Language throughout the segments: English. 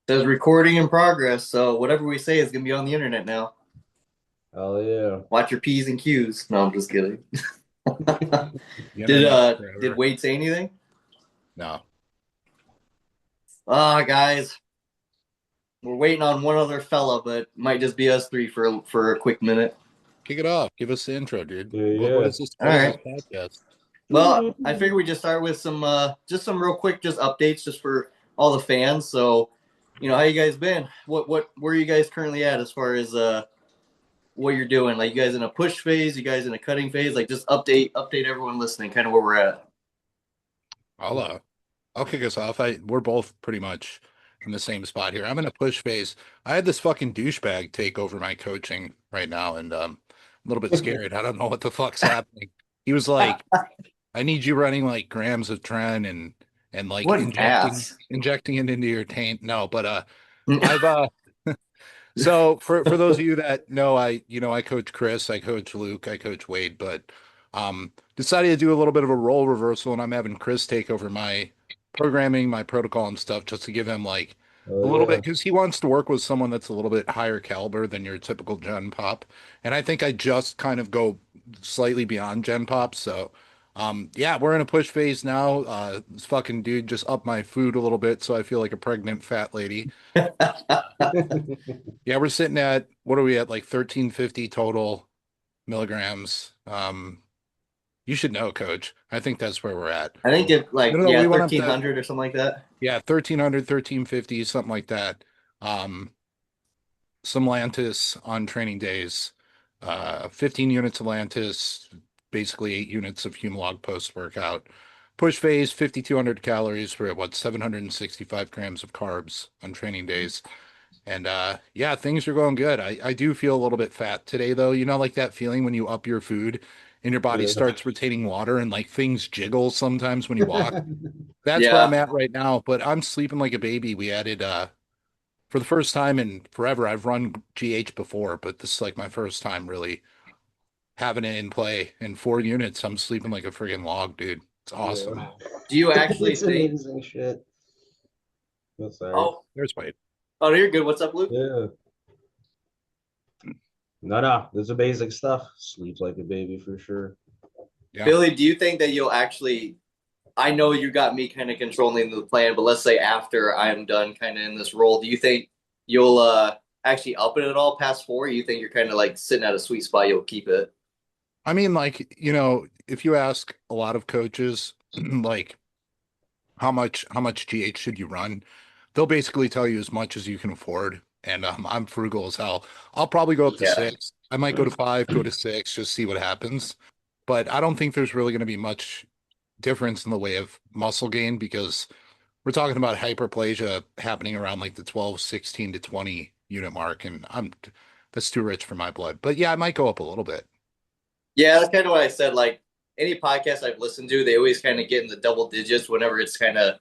Says recording in progress, so whatever we say is gonna be on the internet now. Oh yeah. Watch your P's and Q's. No, I'm just kidding. The Did internet's did forever. Wade say anything? No. Guys, we're waiting on one other fella, but might just be us three for a quick minute. Kick it off. Give us the intro, dude. Yeah, What yeah. is this? All What is this right. podcast? Well, I figured we just start with some real quick just updates just for all the fans. So, how you guys been? Where are you guys currently at as far as what you're doing? Like, you guys in a push phase? You guys in a cutting phase? Like, just update everyone listening, kind of where we're at. I'll kick us off. We're both pretty much in the same spot here. I'm in a push phase. I had this fucking douchebag take over my coaching right now, and I'm a little bit scared. I don't know what the fuck's happening. He was like, I need you running like grams of tren and like What an ass. injecting it into your taint. No, but I've so for those of you that know, I coach Chris, I coach Luke, I coach Wade, but decided to do a little bit of a role reversal, and I'm having Chris take over my programming, my protocol and stuff, just to give him like Oh a little bit yeah. because he wants to work with someone that's a little bit higher caliber than your typical Gen Pop. And I think I just kind of go slightly beyond Gen Pop. So yeah, we're in a push phase now. This fucking dude just upped my food a little bit, so I feel like a pregnant fat lady. Yeah, we're sitting at what are we at, like 1350 total milligrams. You should know, coach. I think that's where we're at. I think it No, like no, no, yeah, we went up to 1300 or something like that. yeah, 1300, 1350, something like that. Some Lantus on training days. 15 units of Lantus, basically 8 units of Humalog post workout. Push phase, 5,200 calories for what, 765 grams of carbs on training days. And yeah, things are going good. I do feel a little bit fat today though. You know, like that feeling when you up your food and your body Yeah. starts retaining water and like things jiggle sometimes when you walk. That's where I'm Yeah. at right now, but I'm sleeping like a baby. We added for the first time in forever. I've run GH before, but this is like my first time really having it in play. In 4 units, I'm sleeping like a friggin' log, dude. It's awesome. Yeah. Do you actually It's think? amazing shit. Oh, sorry. Oh, There's Wade. oh, you're good. What's up, Luke? Yeah. No, this is basic stuff. Sleeps like a baby for sure. Yeah. Billy, do you think that you'll actually? I know you got me kind of controlling the plan, but let's say after I'm done, kind of in this role, do you think you'll actually up it at all past four? You think you're kind of like sitting at a sweet spot? You'll keep it. I mean, like, if you ask a lot of coaches, like how much GH should you run? They'll basically tell you as much as you can afford. And I'm frugal as hell. I'll probably go up to Yeah. six. I might go to five, go to six, just see what happens. But I don't think there's really going to be much difference in the way of muscle gain because we're talking about hyperplasia happening around like the 12, 16 to 20 unit mark. And that's too rich for my blood. But yeah, I might go up a little bit. Yeah, that's kind of what I said. Like any podcast I've listened to, they always kind of get in the double digits whenever it's kind of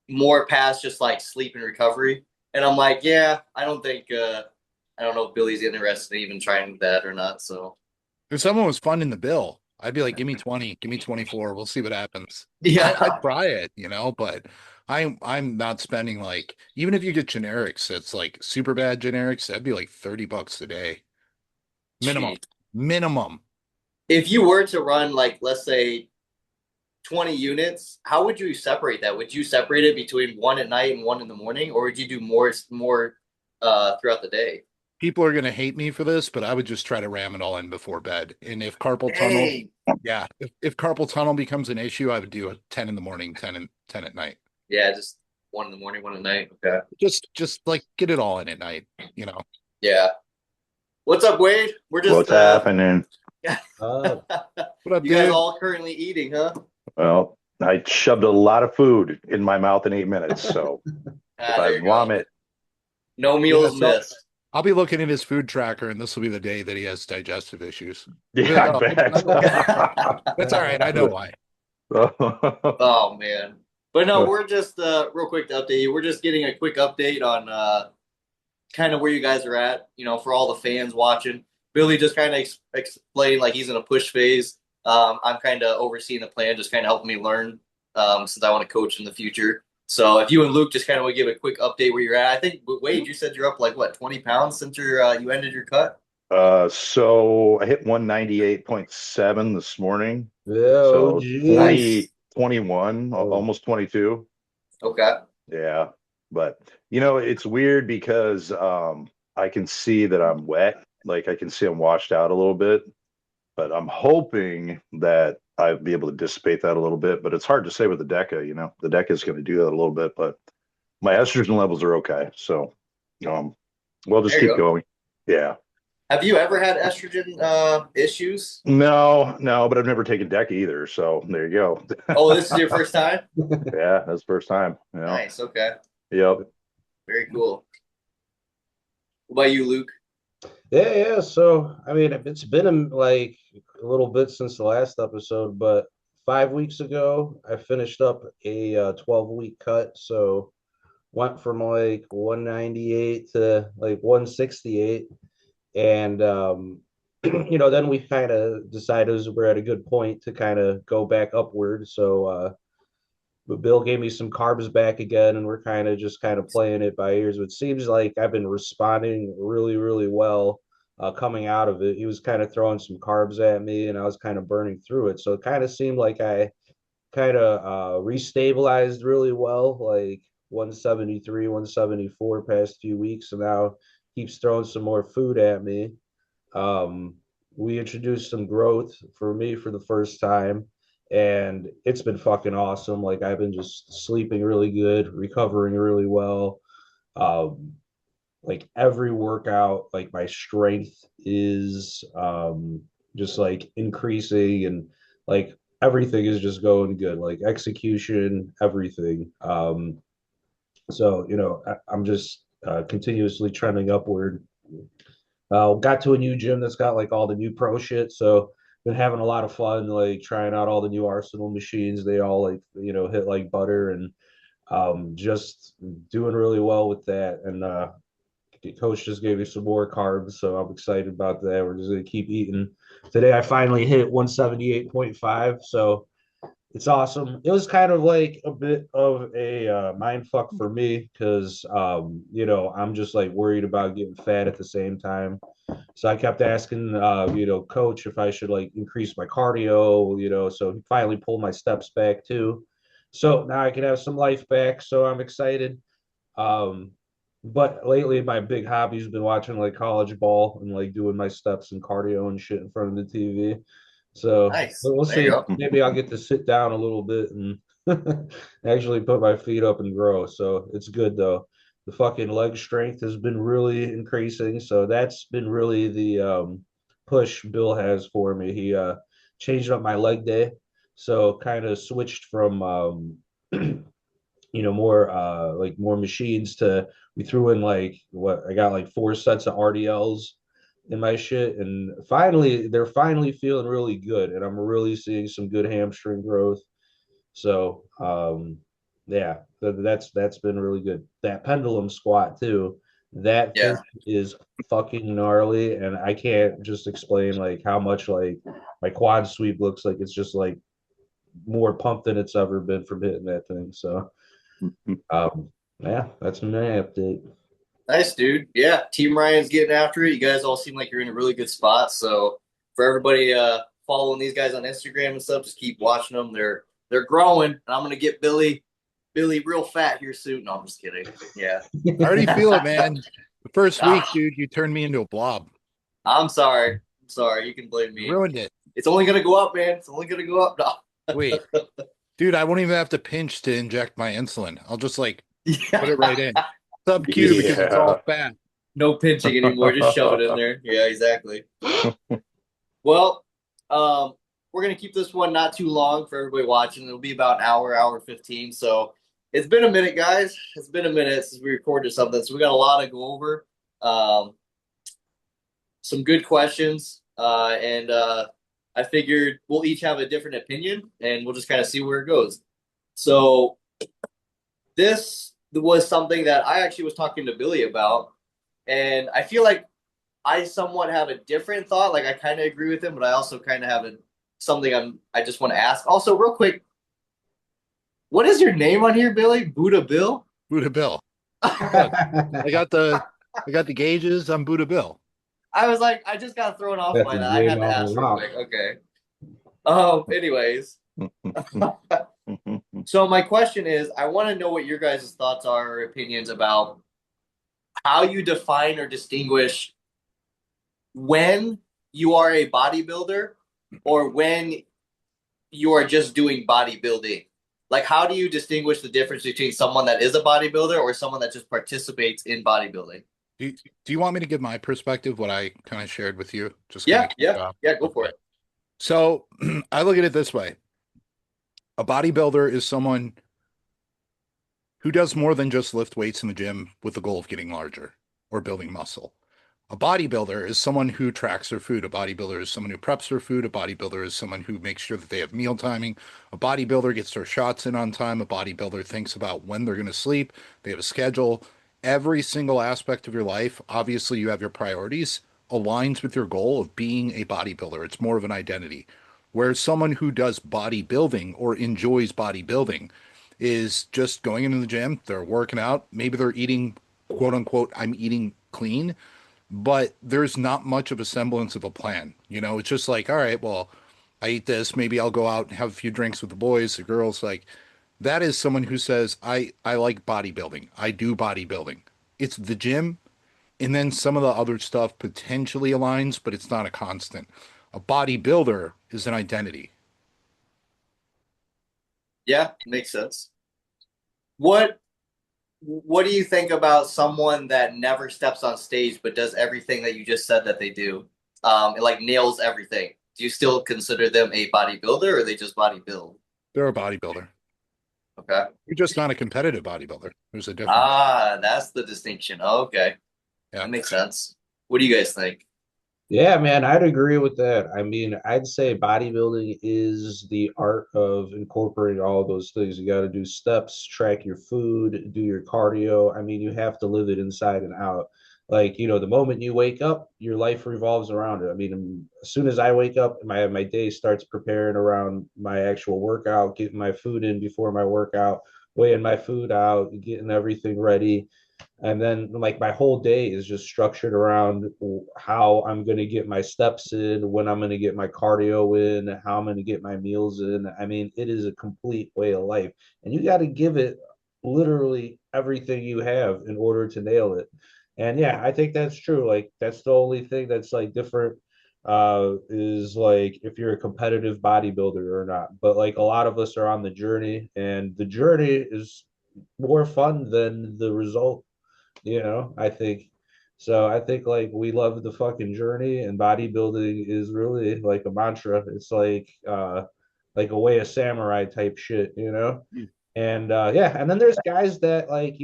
more past just like sleep and recovery. And I'm like, yeah, I don't know if Billy's interested in even trying that or not. So If someone was funding the bill, I'd be like, give me 20, give me 24. We'll see what happens. I'd yeah, try it, but I'm not spending like, even if you get generics, it's like super bad generics, that'd be like $30 a day. Minimum. geez. Minimum. If you were to run like let's say 20 units, how would you separate that? Would you separate it between one at night and one in the morning, or would you do more throughout the day? People are gonna hate me for this, but I would just try to ram it all in before bed. And if carpal tunnel, Dang. yeah, if carpal tunnel becomes an issue, I would do a 10 in the morning, 10 at night. Yeah, just one in the morning, one at night. Okay. Just like get it all in at night, you know. Yeah. What's up, Wade? We're just What's happening? Uh, What up, you guys dude? all currently eating, huh? Well, I shoved a lot of food in my mouth in 8 minutes, so if There I you go. vomit, No Yeah, meals so missed. I'll be looking at his food tracker, and this will be the day that he has digestive issues. I'll be yeah, like, I oh, bet. that's all right. I know why. Oh man. But no, we're just real quick to update you. We're just getting a quick update on kind of where you guys are at, for all the fans watching. Billy just kind of explained like he's in a push phase. I'm kind of overseeing the plan, just kind of helping me learn since I want to coach in the future. So if you and Luke just kind of want to give a quick update where you're at, I think Wade, you said you're up like what 20 pounds since you ended your cut. So I hit 198.7 this morning. Oh, So geez. 21, almost 22. Okay. Yeah. But it's weird because I can see that I'm wet. Like I can see I'm washed out a little bit, but I'm hoping that I'll be able to dissipate that a little bit. But it's hard to say with the DECA, the DECA is going to do that a little bit, but my estrogen levels are okay. So we'll just There you keep go. going. Yeah. Have you ever had estrogen issues? No, but I've never taken DECA either. So there you go. Oh, this is your first time? Yeah, that's the first time. Nice. Okay. Yep. Very cool. What about you, Luke? Yeah. So, I mean, it's been like a little bit since the last episode, but 5 weeks ago, I finished up a 12-week cut. So, went from like 198 to like 168. And, then we kind of decided we're at a good point to kind of go back upward. So, but Bill gave me some carbs back again, and we're kind of playing it by ears. It seems like I've been responding really, really well coming out of it. He was kind of throwing some carbs at me, and I was kind of burning through it. So it kind of seemed like I kind of restabilized really well, like 173, 174 past few weeks, and now keeps throwing some more food at me. Um, we introduced some growth for me for the first time, and it's been fucking awesome. Like I've been just sleeping really good, recovering really well. Um, like every workout, like my strength is just like increasing, and like everything is just going good, like execution, everything. So I'm just continuously trending upward. Got to a new gym that's got like all the new pro shit. So been having a lot of fun, like trying out all the new Arsenal machines. They all like, hit like butter, and just doing really well with that. And the coach just gave me some more carbs. So I'm excited about that. We're just going to keep eating. Today I finally hit 178.5. So it's awesome. It was kind of like a bit of a mind fuck for me because, I'm just like worried about getting fat at the same time. So I kept asking, coach if I should like increase my cardio, so he finally pulled my steps back too. So now I can have some life back. So I'm excited. Um, but lately my big hobby's been watching like college ball and like doing my steps and cardio and shit in front of the TV. So Nice. we'll There you see. go. Maybe I'll get to sit down a little bit and actually put my feet up and grow. So it's good though. The fucking leg strength has been really increasing. So that's been really the push Bill has for me. He changed up my leg day. So kind of switched from more like more machines to we threw in like what I got like 4 sets of RDLs in my shit, and they're finally feeling really good, and I'm really seeing some good hamstring growth. So yeah, that's been really good. That pendulum squat too, that thing Yeah. is fucking gnarly, and I can't just explain like how much like my quad sweep looks like it's just like more pumped than it's ever been from hitting that thing. So um, yeah, that's my update. Nice, dude. Yeah, Team Ryan's getting after it. You guys all seem like you're in a really good spot. So for everybody following these guys on Instagram and stuff, just keep watching them. They're growing. And I'm gonna get Billy real fat here soon. No, I'm just kidding. Yeah. I already feel it, man. The first week, dude, you turned me into a blob. I'm sorry. You can blame me. You ruined it. It's only gonna go up, man. It's only gonna go up. No. Wait, dude, I won't even have to pinch to inject my insulin. I'll just like Yeah. put it right in. Sub-Q because it's all fat. No pinching anymore. Just shove it in there. Yeah, exactly. Well, we're gonna keep this one not too long for everybody watching. It'll be about an hour 15. So it's been a minute, guys. It's been a minute since we recorded something. So we got a lot to go over. Some good questions. And I figured we'll each have a different opinion and we'll just kind of see where it goes. So this was something that I actually was talking to Billy about. And I feel like I somewhat have a different thought. Like I kind of agree with him, but I also kind of have something I just want to ask. Also, real quick, What is your name on here, Billy? Buddha Bill? Buddha Bill. I got the gauges. I'm Buddha Bill. I was like, I just got thrown off That's by his that. I had name to all ask real along. quick. Okay. Anyways. So my question is, I want to know what your guys' thoughts are or opinions about how you define or distinguish when you are a bodybuilder or when you are just doing bodybuilding. Like, how do you distinguish the difference between someone that is a bodybuilder or someone that just participates in bodybuilding? Do you want me to give my perspective, what I kind of shared with you? Just Yeah, kinda go for it. So I look at it this way. A bodybuilder is someone who does more than just lift weights in the gym with the goal of getting larger or building muscle. A bodybuilder is someone who tracks their food. A bodybuilder is someone who preps their food. A bodybuilder is someone who makes sure that they have meal timing. A bodybuilder gets their shots in on time. A bodybuilder thinks about when they're going to sleep. They have a schedule. Every single aspect of your life, obviously you have your priorities, aligns with your goal of being a bodybuilder. It's more of an identity. Whereas someone who does bodybuilding or enjoys bodybuilding is just going into the gym, they're working out, maybe they're eating, quote unquote, I'm eating clean, but there's not much of a semblance of a plan. It's just like, all right, well, I eat this, maybe I'll go out and have a few drinks with the boys, the girls. Like, that is someone who says, I like bodybuilding. I do bodybuilding. It's the gym, and then some of the other stuff potentially aligns, but it's not a constant. A bodybuilder is an identity. Yeah, makes sense. What do you think about someone that never steps on stage but does everything that you just said that they do? Like nails everything. Do you still consider them a bodybuilder or are they just bodybuild? They're a bodybuilder. Okay. You're just not a competitive bodybuilder. There's a difference. That's the distinction. Okay. Yeah. That makes sense. What do you guys think? Yeah, man, I'd agree with that. I mean, I'd say bodybuilding is the art of incorporating all of those things. You got to do steps, track your food, do your cardio. I mean, you have to live it inside and out. Like, the moment you wake up, your life revolves around it. I mean, as soon as I wake up, my day starts preparing around my actual workout, getting my food in before my workout, weighing my food out, getting everything ready. And then like my whole day is just structured around how I'm going to get my steps in, when I'm going to get my cardio in, how I'm going to get my meals in. I mean, it is a complete way of life, and you got to give it literally everything you have in order to nail it. And yeah, I think that's true. Like that's the only thing that's like different is like if you're a competitive bodybuilder or not. But like a lot of us are on the journey, and the journey is more fun than the result. I think so. I think like we love the fucking journey, and bodybuilding is really like a mantra. It's like a way of samurai type shit. And yeah, and then there's guys that like,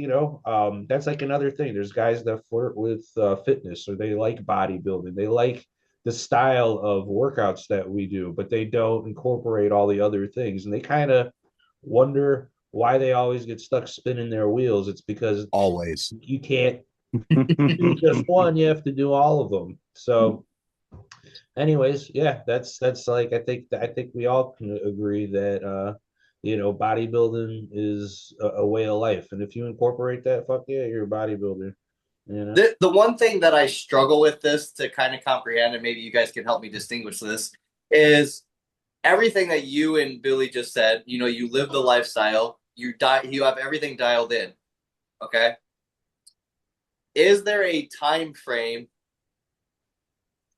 that's like another thing. There's guys that flirt with fitness, or they like bodybuilding. They like the style of workouts that we do, but they don't incorporate all the other things. And they kind of wonder why they always get stuck spinning their wheels. It's because Always. you can't do just one, you have to do all of them. So anyways, yeah, that's like I think we all can agree that bodybuilding is a way of life. And if you incorporate that, fuck yeah, you're a bodybuilder. The one thing that I struggle with this to kind of comprehend, and maybe you guys can help me distinguish this, is everything that you and Billy just said. You live the lifestyle, you have everything dialed in. Okay. Is there a time frame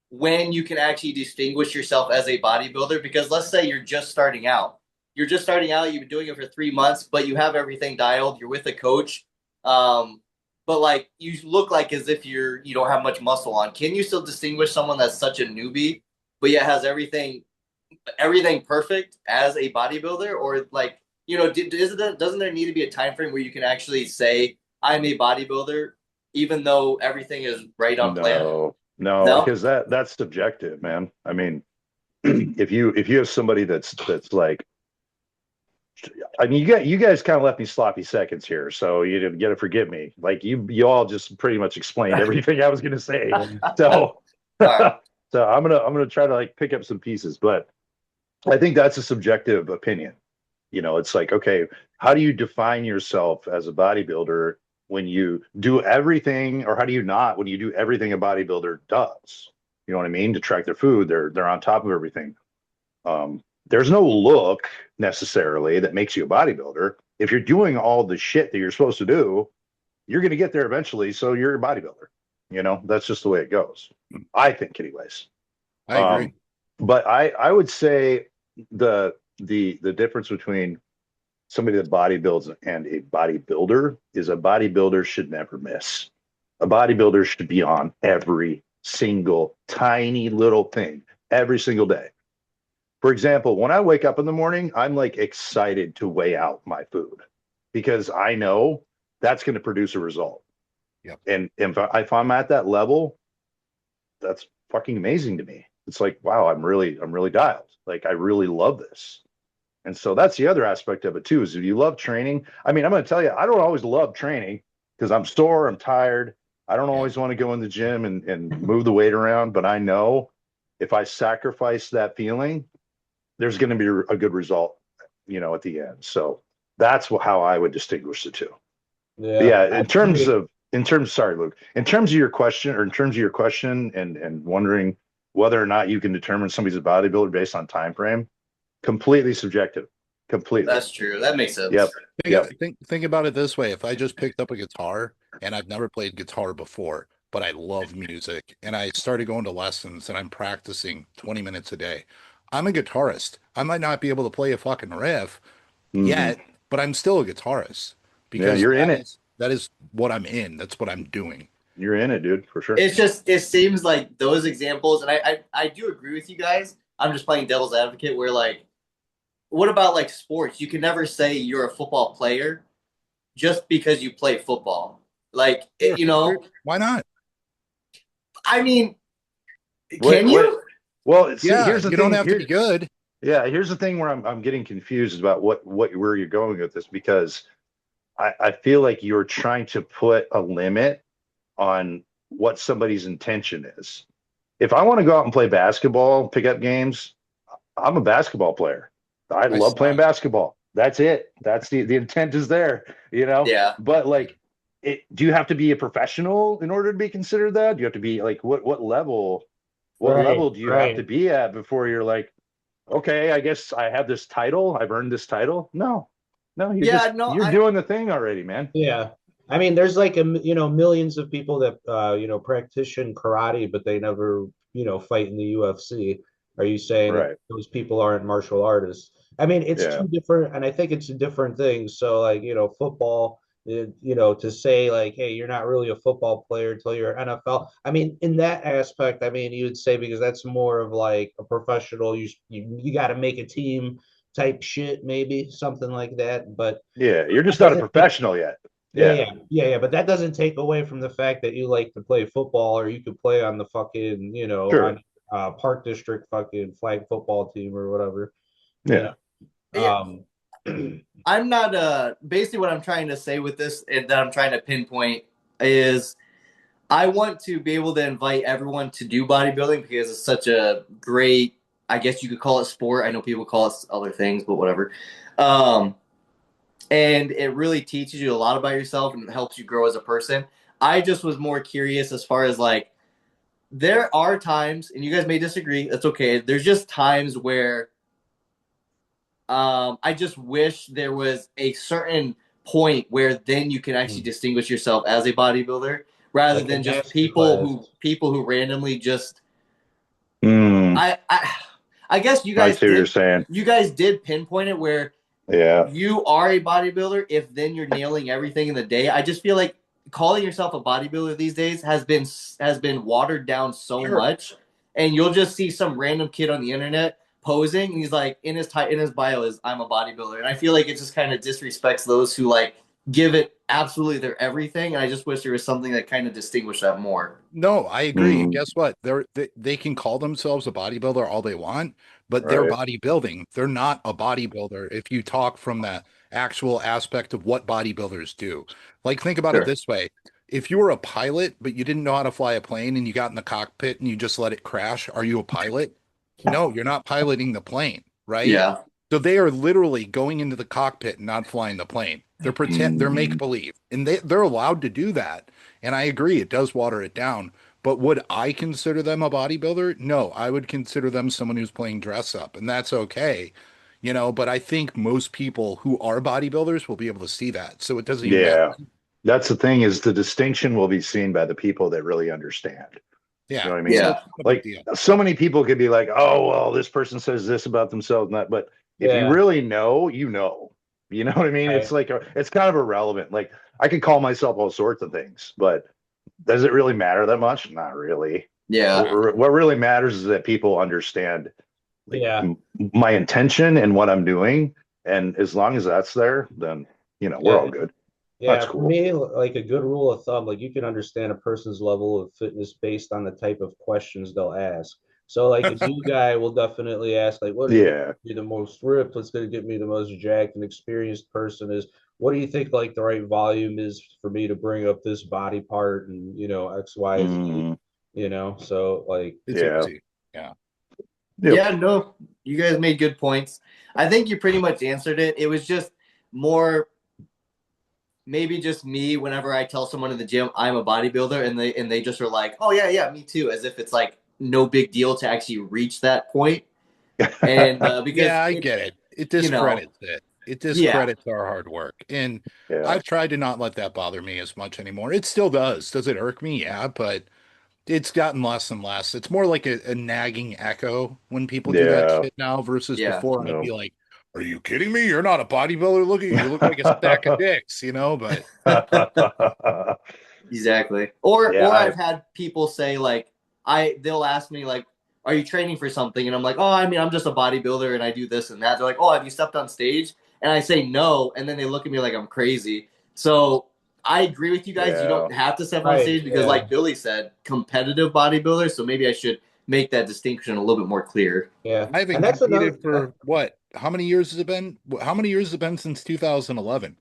when you can actually distinguish yourself as a bodybuilder? Because let's say you're just starting out. You've been doing it for 3 months, but you have everything dialed. You're with a coach. But like you look like as if you don't have much muscle on. Can you still distinguish someone that's such a newbie, but yet has everything perfect as a bodybuilder? Or like, doesn't there need to be a time frame where you can actually say I'm a bodybuilder, even though everything is right on plan? No, because that's subjective, man. I mean, if you have somebody that's like, I mean, you guys kind of left me sloppy seconds here, so you got to forgive me. Like you all just pretty much explained everything I was going to say. So, right. So I'm gonna try to like pick up some pieces, but I think that's a subjective opinion. It's like, okay, how do you define yourself as a bodybuilder when you do everything, or how do you not when you do everything a bodybuilder does? You know what I mean? To track their food, they're on top of everything. There's no look necessarily that makes you a bodybuilder. If you're doing all the shit that you're supposed to do, you're going to get there eventually. So you're a bodybuilder. You know, that's just the way it goes. I think, anyways. I agree. But I would say the difference between somebody that bodybuilds and a bodybuilder is a bodybuilder should never miss. A bodybuilder should be on every single tiny little thing every single day. For example, when I wake up in the morning, I'm like excited to weigh out my food because I know that's going to produce a result. Yep. And if I'm at that level, that's fucking amazing to me. It's like, wow, I'm really dialed. Like, I really love this. And so that's the other aspect of it too, is if you love training. I mean, I'm going to tell you, I don't always love training because I'm sore, I'm tired. I don't always want to go in the gym and move the weight around, but I know if I sacrifice that feeling, there's going to be a good result, you know, at the end. So that's how I would distinguish the two. Yeah. Sorry, Luke, in terms of your question and wondering whether or not you can determine somebody's a bodybuilder based on time frame, completely subjective. Completely. That's true. That makes sense. Yep. Think about it this way. If I just picked up a guitar and I've never played guitar before, but I love music and I started going to lessons and I'm practicing 20 minutes a day, I'm a guitarist. I might not be able to play a fucking riff yet, but I'm still a guitarist because you're in it. That is what I'm in. That's what I'm doing. You're in it, dude, for sure. It's just, it seems like those examples, and I do agree with you guys. I'm just playing devil's advocate where, like, what about like sports? You can never say you're a football player just because you play football. Like, you know, why not? I mean, can you? Well, see, Yeah, here's the you thing. don't have to be good. Yeah, here's the thing where I'm getting confused about where you're going with this, because I feel like you're trying to put a limit on what somebody's intention is. If I want to go out and play basketball, pick up games, I'm a basketball player. I love playing basketball. That's it. That's the intent is there, you know? Yeah. But like, do you have to be a professional in order to be considered that? Do you have to be like, what level? What level do you have to be at before you're like, okay, I guess I have this title. I've earned this title. No, you're doing the thing already, man. Yeah. I mean, there's like, millions of people that, practice karate, but they never, fight in the UFC. Are you saying that those people aren't martial artists? I mean, it's two different, and I think it's different things. So like, football, to say like, hey, you're not really a football player until you're NFL. I mean, in that aspect, I mean, you would say because that's more of like a professional, you got to make a team type shit, maybe something like that. But yeah, you're just not a professional yet. Yeah. But that doesn't take away from the fact that you like to play football, or you could play on the fucking, on Park District fucking flag football team or whatever. Yeah. I'm not basically what I'm trying to say with this and that I'm trying to pinpoint is I want to be able to invite everyone to do bodybuilding because it's such a great, I guess you could call it sport. I know people call it other things, but whatever. And it really teaches you a lot about yourself and helps you grow as a person. I just was more curious as far as like, there are times, and you guys may disagree, that's okay. There's just times where I just wish there was a certain point where then you can actually distinguish yourself as a bodybuilder rather like than just people who randomly just. I guess you guys. I see what you're saying. You guys did pinpoint it where. Yeah. You are a bodybuilder if then you're nailing everything in the day. I just feel like calling yourself a bodybuilder these days has been watered down so much, and you'll just see some random kid on the internet posing and he's like in his bio is I'm a bodybuilder, and I feel like it just kind of disrespects those who like give it absolutely their everything, and I just wish there was something that kind of distinguished that more. No, I agree. And guess what? They can call themselves a bodybuilder all they want, but they're bodybuilding. They're not a bodybuilder if you talk from the actual aspect of what bodybuilders do. Like, think about it this way. If you were a pilot, but you didn't know how to fly a plane and you got in the cockpit and you just let it crash, are you a pilot? No, you're not piloting the plane, right? Yeah. So they are literally going into the cockpit and not flying the plane. They're make believe, and they're allowed to do that. And I agree, it does water it down. But would I consider them a bodybuilder? No, I would consider them someone who's playing dress up, and that's okay. But I think most people who are bodybuilders will be able to see that. So it doesn't even matter. Yeah. That's the thing, is the distinction will be seen by the people that really understand. Yeah. You know what I mean? Yeah. Like so many people could be like, oh, well, this person says this about themselves and that, but if you really know, you know. You know what I mean? Right. It's like it's kind of irrelevant. Like I could call myself all sorts of things, but does it really matter that much? Not really. Yeah. What really matters is that people understand like Yeah. my intention and what I'm doing. And as long as that's there, then we're all good. Yeah, That's for cool. me, like a good rule of thumb, like you can understand a person's level of fitness based on the type of questions they'll ask. So, like a new guy will definitely ask, like, what is Yeah. be the most ripped? What's going to get me the most jacked? An experienced person is, what do you think like the right volume is for me to bring up this body part and X, Y, Z, So like, It's Yeah. easy. Yeah. Yep. Yeah, no, you guys made good points. I think you pretty much answered it. It was just more maybe just me whenever I tell someone in the gym I'm a bodybuilder and they just are like, "Oh yeah, me too," as if it's like no big deal to actually reach that point. And because Yeah, I get it. It discredits it. It discredits our hard work. And Yeah. I've tried to not let that bother me as much anymore. It still does. Does it irk me? Yeah, but it's gotten less and less. It's more like a nagging echo when people do that Yeah. shit now versus Yeah. before. I'd No. be like, are you kidding me? You're not a bodybuilder. Look at you. You look like a stack of dicks, but exactly. Or Yeah, I've had people say like they'll ask me like, "Are you training for something?" And I'm like, "Oh, I mean, I'm just a bodybuilder and I do this and that." They're like, "Oh, have you stepped on stage?" And I say no, and then they look at me like I'm crazy. So I agree with you guys. You Yeah. don't have to step on Right, stage because, yeah. like Billy said, competitive bodybuilder. So maybe I should make that distinction a little bit more clear. yeah, I haven't and that's another. competed for what? How many years has it been? How many years has it been since 2011?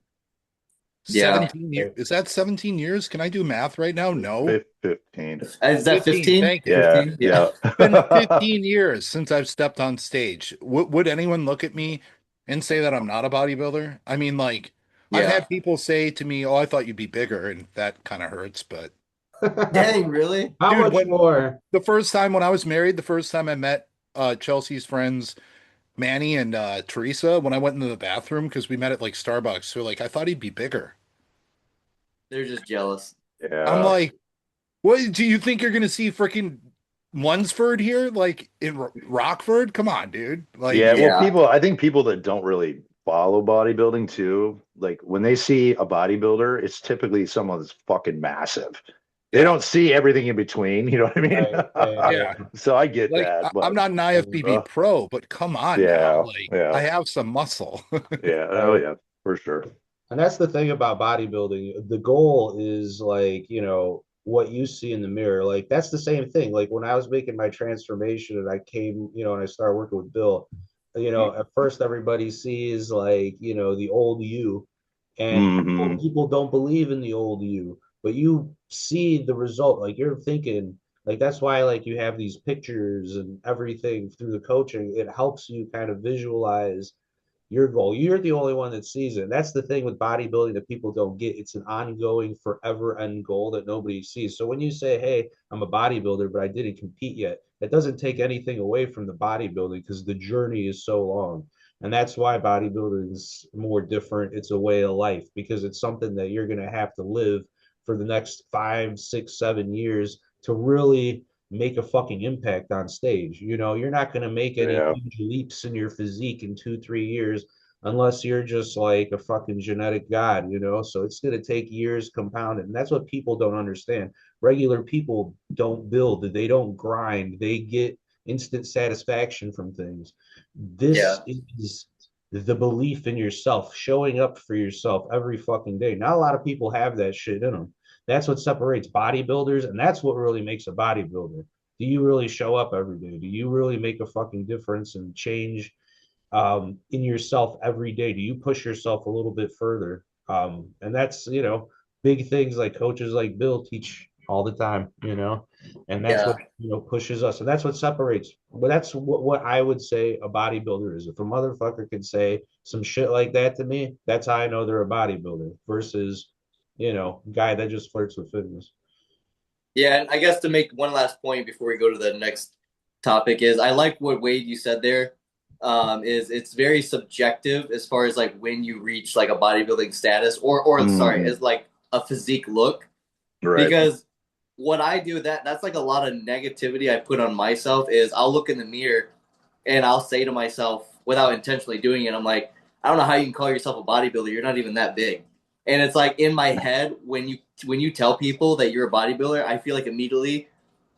Yeah. 17 years. Is that 17 years? Can I do math right now? No. 15. Is that 15? Thank you. Yeah. 15? Yeah. It's been 15 years since I've stepped on stage. Would anyone look at me and say that I'm not a bodybuilder? I mean, like, I've Yeah. had people say to me, "Oh, I thought you'd be bigger," and that kind of hurts. But Dang, really? How dude, much more? the first time when I was married, the first time I met Chelsea's friends Manny and Teresa, when I went into the bathroom because we met at like Starbucks, so like I thought he'd be bigger. They're just jealous. I'm Yeah. like, what do you think you're gonna see freaking Lunsford here? Like in Rockford? Come on, dude. Like, Yeah. Yeah. Well, I think people that don't really follow bodybuilding too, like when they see a bodybuilder, it's typically someone that's fucking massive. They don't see everything in between. You know what I mean? Right, yeah. So I get Like that, I'm but not an IFBB pro, but come on now. yeah, Like yeah, I have some muscle. yeah. Oh yeah, for sure. And that's the thing about bodybuilding. The goal is like, what you see in the mirror. Like that's the same thing. Like when I was making my transformation and I came, and I started working with Bill, at first everybody sees like, the old you. And Hmm. people don't believe in the old you, but you see the result. Like you're thinking, like that's why like you have these pictures and everything through the coaching. It helps you kind of visualize your goal. You're the only one that sees it. And that's the thing with bodybuilding that people don't get. It's an ongoing, forever end goal that nobody sees. So when you say, "Hey, I'm a bodybuilder, but I didn't compete yet," that doesn't take anything away from the bodybuilding because the journey is so long. And that's why bodybuilding is more different. It's a way of life because it's something that you're going to have to live for the next 5, 6, 7 years to really make a fucking impact on stage. You're not going to make any Yeah, huge leaps in your physique in 2, 3 years unless you're just like a fucking genetic god. So it's going to take years compounded. And that's what people don't understand. Regular people don't build, they don't grind, they get instant satisfaction from things. Yeah. This is the belief in yourself, showing up for yourself every fucking day. Not a lot of people have that shit in them. That's what separates bodybuilders, and that's what really makes a bodybuilder. Do you really show up every day? Do you really make a fucking difference and change in yourself every day? Do you push yourself a little bit further? And that's big things like coaches like Bill teach all the time, and that's what pushes us, and that's what separates. Well, that's what I would say a bodybuilder is. If a motherfucker could say some shit like that to me, that's how I know they're a bodybuilder versus, guy that just flirts with fitness. Yeah, and I guess to make one last point before we go to the next topic is I like what Wade you said there. Is it's very subjective as far as like when you reach like a bodybuilding status or sorry, as like a physique look. Right. Because what I do that's like a lot of negativity I put on myself is I'll look in the mirror and I'll say to myself without intentionally doing it, I'm like, I don't know how you can call yourself a bodybuilder. You're not even that big. And it's like in my head, when you tell people that you're a bodybuilder, I feel like immediately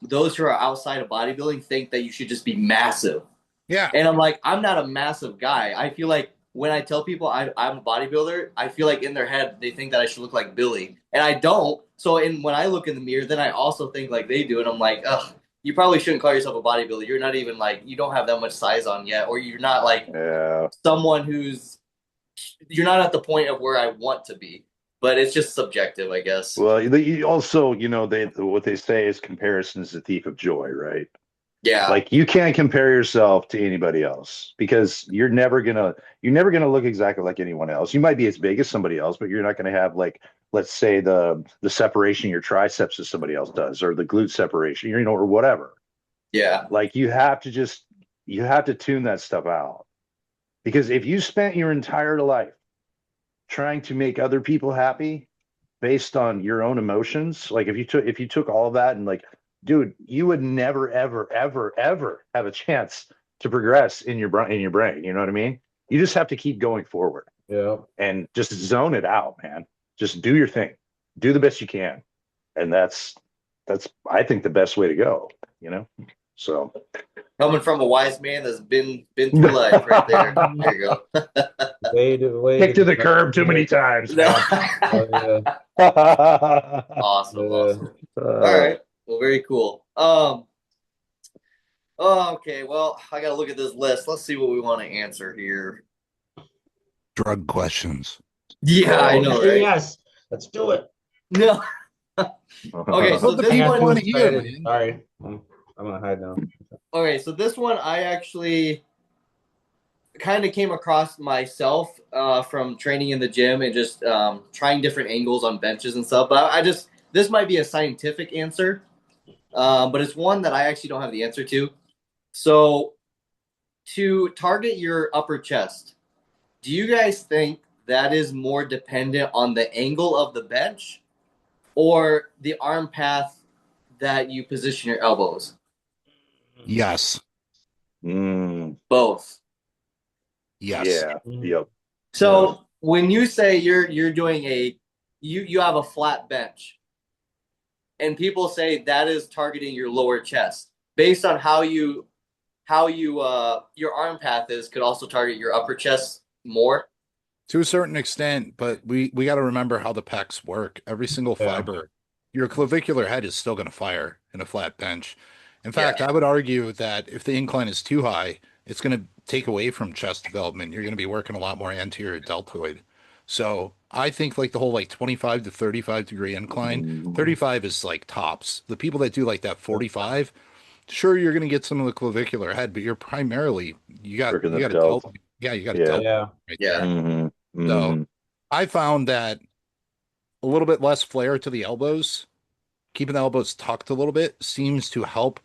those who are outside of bodybuilding think that you should just be massive. Yeah. And I'm like, I'm not a massive guy. I feel like when I tell people I'm a bodybuilder, I feel like in their head they think that I should look like Billy. And I don't. So when I look in the mirror, then I also think like they do. And I'm like, ugh, you probably shouldn't call yourself a bodybuilder. You're not even like, you don't have that much size on yet. Or you're not like someone you're not at the point of where I want to be. But it's just subjective, I guess. Well, you also, what they say is comparison is the thief of joy, right? Yeah. Like you can't compare yourself to anybody else because you're never gonna look exactly like anyone else. You might be as big as somebody else, but you're not gonna have like, let's say the separation of your triceps as somebody else does, or the glute separation, or whatever. Yeah. Like you have to tune that stuff out. Because if you spent your entire life trying to make other people happy based on your own emotions, like if you took all of that and like, dude, you would never, ever, ever, ever have a chance to progress in your brain. You know what I mean? You just have to keep going forward. Yeah. And just zone it out, man. Just do your thing. Do the best you can. And that's I think the best way to go, So coming from a wise man that's been through life right there. There you go. Way kick to the curb too many times. No. Awesome. Awesome. All right. Well, very cool. Okay. Well, I got to look at this list. Let's see what we want to answer here. Drug questions. Yeah, I know, right? Yes. Let's do it. No. Okay, so this one want to hear, man. Sorry. I'm going to hide now. Okay, so this one I actually kind of came across myself from training in the gym and just trying different angles on benches and stuff. But this might be a scientific answer, but it's one that I actually don't have the answer to. So to target your upper chest, do you guys think that is more dependent on the angle of the bench or the arm path that you position your elbows? Yes. Both. Yes. Yeah. Yep. So when you say you're doing you have a flat bench, and people say that is targeting your lower chest, based on how you your arm path could also target your upper chest more. To a certain extent, but we got to remember how the pecs work. Every single fiber, your clavicular head is still going to fire in a flat bench. In fact, I would argue that if the incline is too high, it's going to take away from chest development. You're going to be working a lot more anterior deltoid. So I think like the whole like 25 to 35 degree incline, 35 is like tops. The people that do like that 45, sure, you're going to get some of the clavicular head, but you're primarily, you got a deltoid. Yeah, you got a deltoid right there. Mm-hmm. So I found that a little bit less flare to the elbows, keeping the elbows tucked a little bit seems to help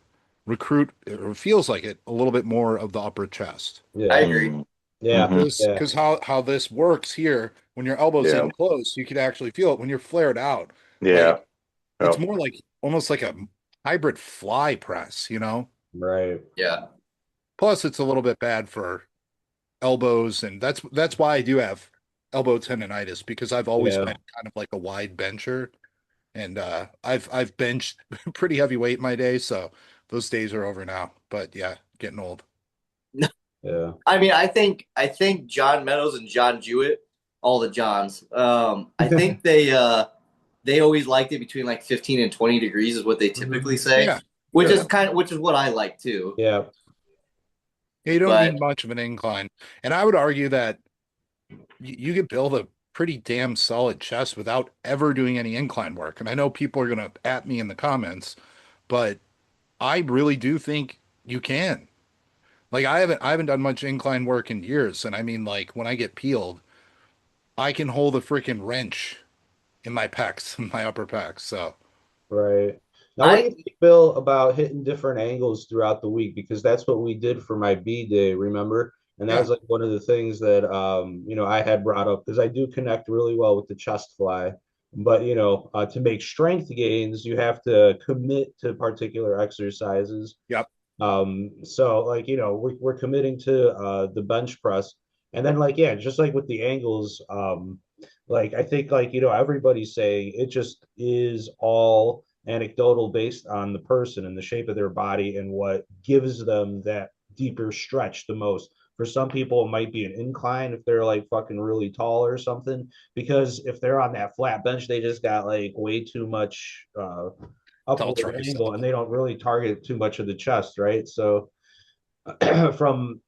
recruit, or feels like it, a little bit more of the upper chest. Yeah, I agree. Yeah, because how this works here, when your elbows in close, you can actually feel it. When you're flared out, yeah, it's more like almost like a hybrid fly press, Right. Yeah. Plus, it's a little bit bad for elbows, and that's why I do have elbow tendonitis, because I've always been kind of like a wide bencher, and I've benched pretty heavy weight in my day, so those days are over now. But yeah, getting old. Yeah. I mean, I think John Meadows and John Jewett, all the Johns, I think they always liked it between like 15 and 20 degrees is what they typically say, which is what I like too. Yeah. You don't need much of an incline. And I would argue that you could build pretty damn solid chest without ever doing any incline work. And I know people are going to at me in the comments, but I really do think you can. Like I haven't done much incline work in years, and I mean like when I get peeled, I can hold a freaking wrench in my pecs, in my upper pecs. So Right. Now, what do you I think, Bill, about hitting different angles throughout the week? Because that's what we did for my B day, remember? And that yeah, was like one of the things that I had brought up because I do connect really well with the chest fly. But to make strength gains, you have to commit to particular exercises. yep. So like, we're committing to the bench press. And then like, yeah, just like with the angles, like I think like, everybody's saying it just is all anecdotal based on the person and the shape of their body and what gives them that deeper stretch the most. For some people, it might be an incline if they're like fucking really tall or something. Because if they're on that flat bench, they just got like way too much Tall upward tricep. angle and they don't really target too much of the chest, right? So from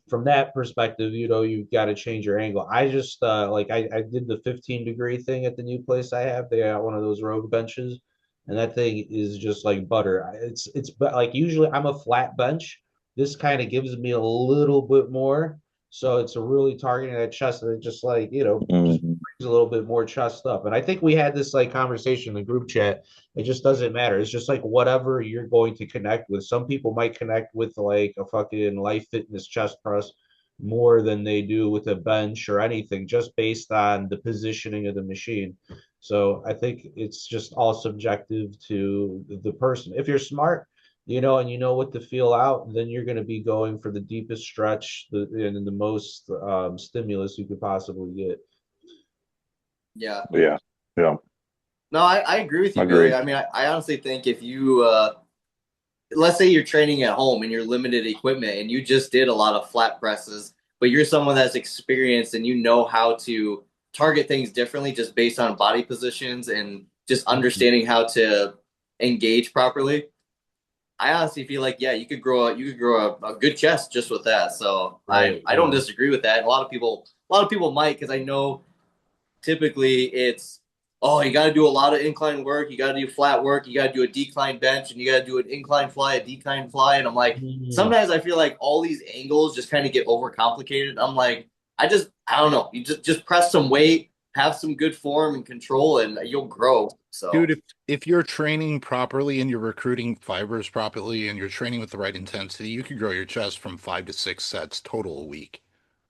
from that perspective, you've got to change your angle. I just like I did the 15-degree thing at the new place I have. They got one of those rogue benches, and that thing is just like butter. It's but like usually I'm a flat bench. This kind of gives me a little bit more. So it's a really targeting that chest, and it just like, just Mhm. brings a little bit more chest up. And I think we had this like conversation in the group chat. It just doesn't matter. It's just like whatever you're going to connect with. Some people might connect with like a fucking life fitness chest press more than they do with a bench or anything, just based on the positioning of the machine. So I think it's just all subjective to the person. If you're smart, and you know what to feel out, then you're going to be going for the deepest stretch and the most stimulus you could possibly get. yeah. Yeah. Yeah. No, I agree with you, Billy. Agreed. I mean, I honestly think if you let's say you're training at home and you're limited equipment and you just did a lot of flat presses, but you're someone that's experienced and you know how to target things differently just based on body positions and just understanding how to engage properly. I honestly feel like yeah, you could grow a good chest just with that. So Right. I don't disagree with that. And a lot of people might because I know typically it's you got to do a lot of incline work, you got to do flat work, you got to do a decline bench, and you got to do an incline fly, a decline fly, and I'm like, Mhm. sometimes I feel like all these angles just kind of get overcomplicated. I'm like, I don't know, you just press some weight, have some good form and control, and you'll grow. Dude, So if you're training properly and you're recruiting fibers properly and you're training with the right intensity, you could grow your chest from 5 to 6 sets total a week.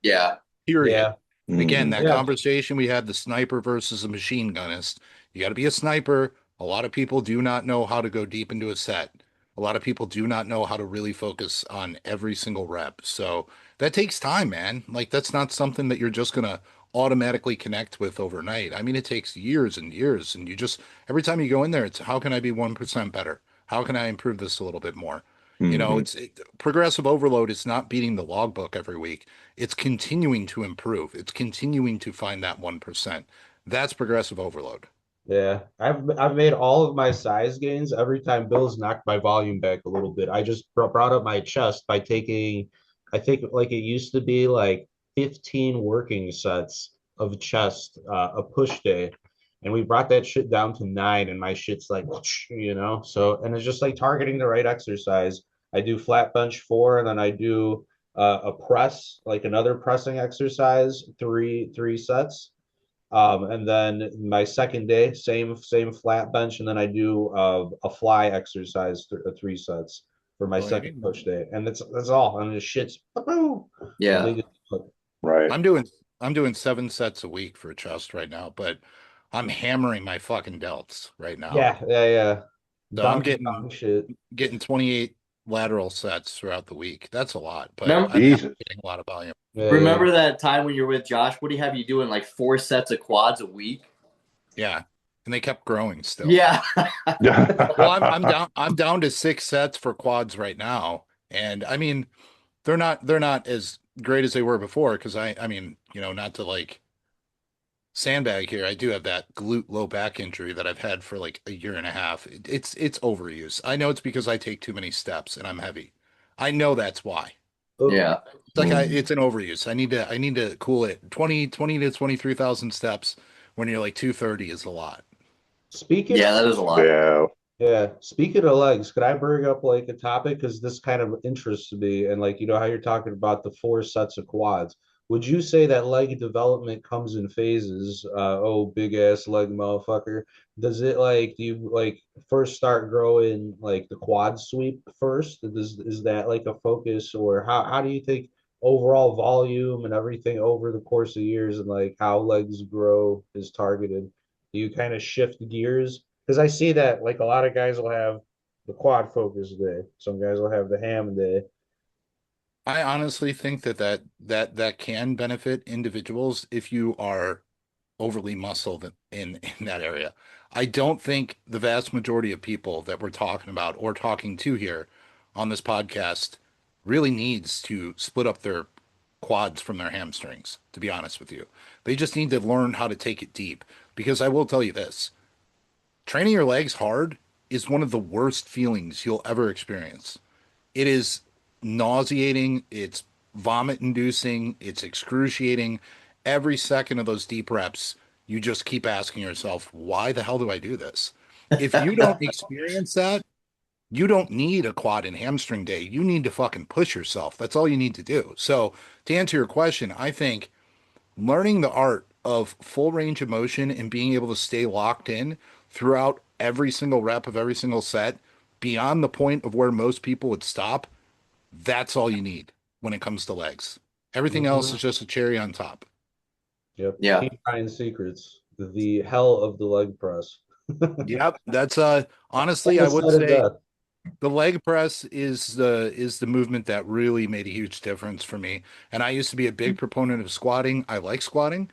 yeah, Period. Yeah. And again, Mhm. that Yeah. conversation we had, the sniper versus a machine gunist. You got to be a sniper. A lot of people do not know how to go deep into a set. A lot of people do not know how to really focus on every single rep. So that takes time, man. Like that's not something that you're just gonna automatically connect with overnight. I mean, it takes years and years, and you just every time you go in there, it's how can I be 1% better? How can I improve this a little bit more? Mhm. Progressive overload is not beating the logbook every week. It's continuing to improve. It's continuing to find that 1%. That's progressive overload. Yeah, I've made all of my size gains every time Bill's knocked my volume back a little bit. I just brought up my chest by taking, I think like it used to be like 15 working sets of chest a push day, and we brought that shit down to 9, and my shit's like, So and it's just like targeting the right exercise. I do flat bench 4, and then I do a press, like another pressing exercise, three sets. And then my second day, same flat bench, and then I do a fly exercise, 3 sets for my Well, second push day, and that's all. And the shit's the yeah. biggest. Right. I'm doing I'm doing 7 sets a week for chest right now, but I'm hammering my fucking delts right now. Yeah. So I'm Dong shit. getting 28 lateral sets throughout the week. That's a lot, but Remember, I'm Jesus. getting a lot of volume. Yeah. remember that time when you're with Josh? What do you have you doing like 4 sets of quads a week? Yeah. And they kept growing still. Yeah, Well, I'm down to 6 sets for quads right now. And I mean, they're not as great as they were before because I mean, not to like sandbag here. I do have that glute low back injury that I've had for like a year and a half. It's overuse. I know it's because I take too many steps and I'm heavy. I know that's why. Yeah. It's like it's an overuse. I need to cool it. 20 to 23,000 steps when you're like 230 is a lot. Speaking Yeah, that is a lot. Yeah. Yeah. Speaking of legs, could I bring up like a topic? Because this kind of interests me. And like, you know how you're talking about the 4 sets of quads. Would you say that leg development comes in phases? Oh, big ass leg motherfucker. Does it like, do you like first start growing like the quad sweep first? Is that like a focus, or how do you think overall volume and everything over the course of years and like how legs grow is targeted? Do you kind of shift gears? Because I see that like a lot of guys will have the quad focus day. Some guys will have the ham day. I honestly think that can benefit individuals if you are overly muscled in that area. I don't think the vast majority of people that we're talking about or talking to here on this podcast really needs to split up their quads from their hamstrings, to be honest with you. They just need to learn how to take it deep. Because I will tell you this, training your legs hard is one of the worst feelings you'll ever experience. It is nauseating, it's vomit inducing, it's excruciating. Every second of those deep reps, you just keep asking yourself, why the hell do I do this? If you don't experience that, you don't need a quad and hamstring day. You need to fucking push yourself. That's all you need to do. So, to answer your question, I think learning the art of full range of motion and being able to stay locked in throughout every single rep of every single set beyond the point of where most people would stop, that's all you need when it comes to legs. Everything else Mhm. is just a cherry on top. Yep. Yeah. Team Ryan secrets. The hell of the leg press. Yep, that's honestly I Almost would said it say death. the leg press is the movement that really made a huge difference for me. And I used to be a big proponent of squatting. I like squatting.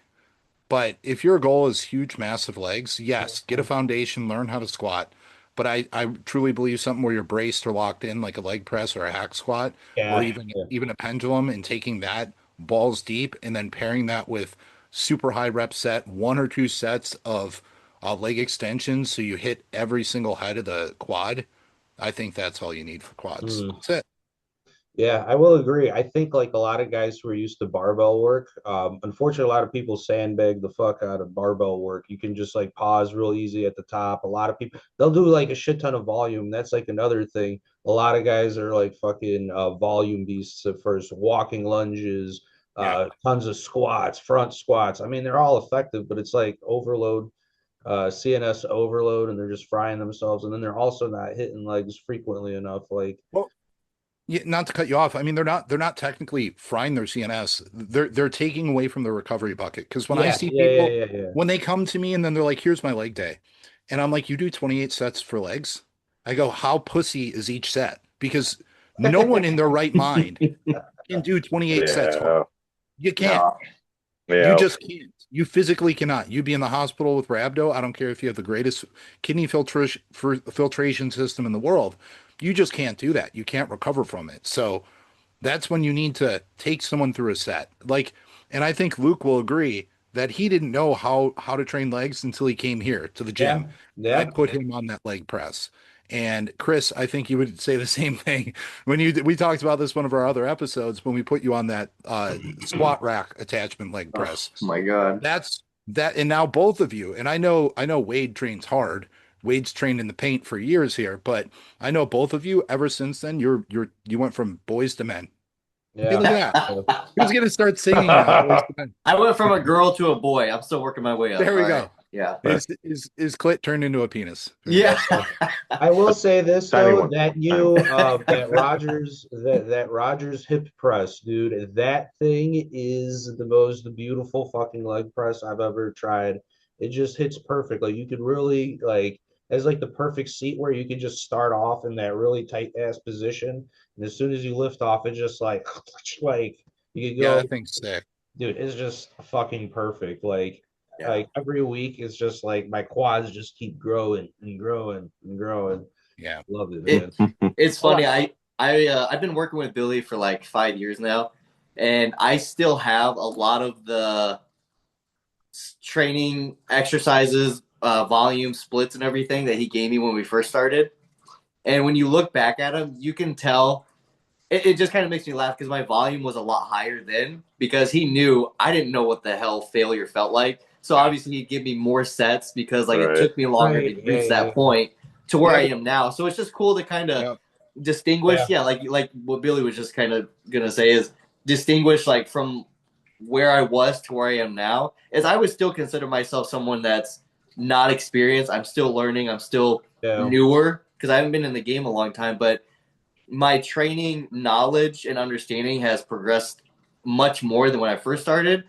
But if your goal is huge, massive legs, yes, get a foundation, learn how to squat. But I truly believe something where you're braced or locked in, like a leg press or a hack squat, or Yeah. even a pendulum, and taking that balls deep, and then pairing that with super high rep set, 1 or 2 sets of leg extensions, so you hit every single head of the quad. I think that's all you need for quads. Mm. That's it. Yeah, I will agree. I think like a lot of guys who are used to barbell work, unfortunately, a lot of people sandbag the fuck out of barbell work. You can just like pause real easy at the top. A lot of people they'll do like a shit ton of volume. That's like another thing. A lot of guys are like fucking volume beasts at first, walking lunges, Yeah. tons of squats, front squats. I mean, they're all effective, but it's like overload, CNS overload, and they're just frying themselves. And then they're also not hitting legs frequently enough. Like, Well, yeah, not to cut you off. I mean, they're not technically frying their CNS. They're taking away from the recovery bucket. Because when I yeah, see yeah, yeah, people yeah, yeah. when they come to me and then they're like, "Here's my leg day," and I'm like, "You do 28 sets for legs?" I go, "How pussy is each set?" Because no one in their right mind can do 28 sets hard. Yeah. You can't. No. You Yeah. just can't. You physically cannot. You be in the hospital with rhabdo. I don't care if you have the greatest kidney filtration system in the world. You just can't do that. You can't recover from it. So that's when you need to take someone through a set. Like, and I think Luke will agree that he didn't know how to train legs until he came here to the Yeah, gym. And I yeah, put him on that leg press. And Chris, I think you would say the same thing when we talked about this one of our other episodes when we put you on that squat rack attachment leg Oh press. my God. That's that, and now both of you, and I know Wade trains hard. Wade's trained in the paint for years here, but I know both of you ever since then you went from boys to men. Hey, yeah. look at that. Yeah. Who's gonna start singing now? Boys to men. I went from a girl to a boy. I'm still working my way up. There we All right. go. Yeah. Is clit turned into a penis? There you Yeah. go. I will say this Tiny though, one. that that Rogers hip press, dude, that thing is the most beautiful fucking leg press I've ever tried. It just hits perfect. Like you could really like has like the perfect seat where you could just start off in that really tight ass position, and as soon as you lift off, it's just like like you could Yeah, go, that thing's sick. dude, it's just fucking perfect. Yeah. Like every week, it's just like my quads just keep growing and growing and growing. Yeah. Love it, It, man. it's funny. I've been working with Billy for like 5 years now, and I still have a lot of the training exercises, volume splits, and everything that he gave me when we first started. And when you look back at him, you can tell it just kind of makes me laugh because my volume was a lot higher then because he knew I didn't know what the hell failure felt like. So obviously he'd give me more sets because like it Right. took me longer Right, to yeah, reach that yeah. point to where I Yeah. am now. So it's just cool to kind of Yep. distinguish. Yeah, like what Billy was just kind of gonna say is distinguish like from where I was to where I am now. Is I would still consider myself someone that's not experienced. I'm still learning. I'm still Yeah. newer because I haven't been in the game a long time, but my training knowledge and understanding has progressed much more than when I first started.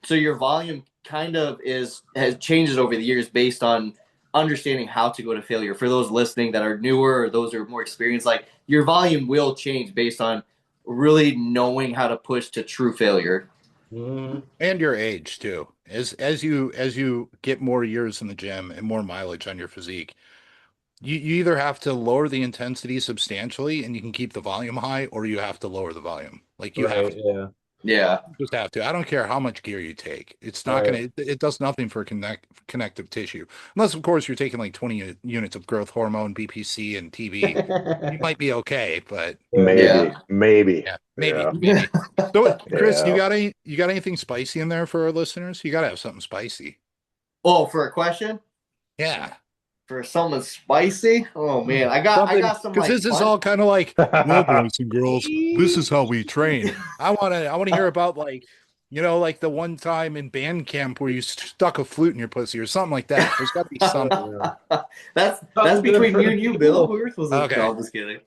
So your volume kind of has changes over the years based on understanding how to go to failure. For those listening that are newer or those who are more experienced, like your volume will change based on really knowing how to push to true failure. Mhm. And your age too. As you get more years in the gym and more mileage on your physique, you either have to lower the intensity substantially and you can keep the volume high, or you have to lower the volume. Like you have Right, to. yeah. Yeah. You just have to. I don't care how much gear you take. It's not Right. gonna. It does nothing for connective tissue, unless of course you're taking like 20 units of growth hormone, BPC, and TV. You might be okay, but Maybe, Yeah. maybe. yeah, maybe, Yeah. maybe. So, Chris, Yeah. you got anything spicy in there for our listeners? You got to have something spicy. Oh, for a question? Yeah, For something spicy? Oh man, I something, got some because like this is fun. all kind of like, well, boys and girls, this is how we train. I want to hear about like, like the one time in band camp where you stuck a flute in your pussy or something like that. There's got to be something. that's Something good between for me the and you, Bill. people. We were supposed to. Okay. No, I'm just kidding.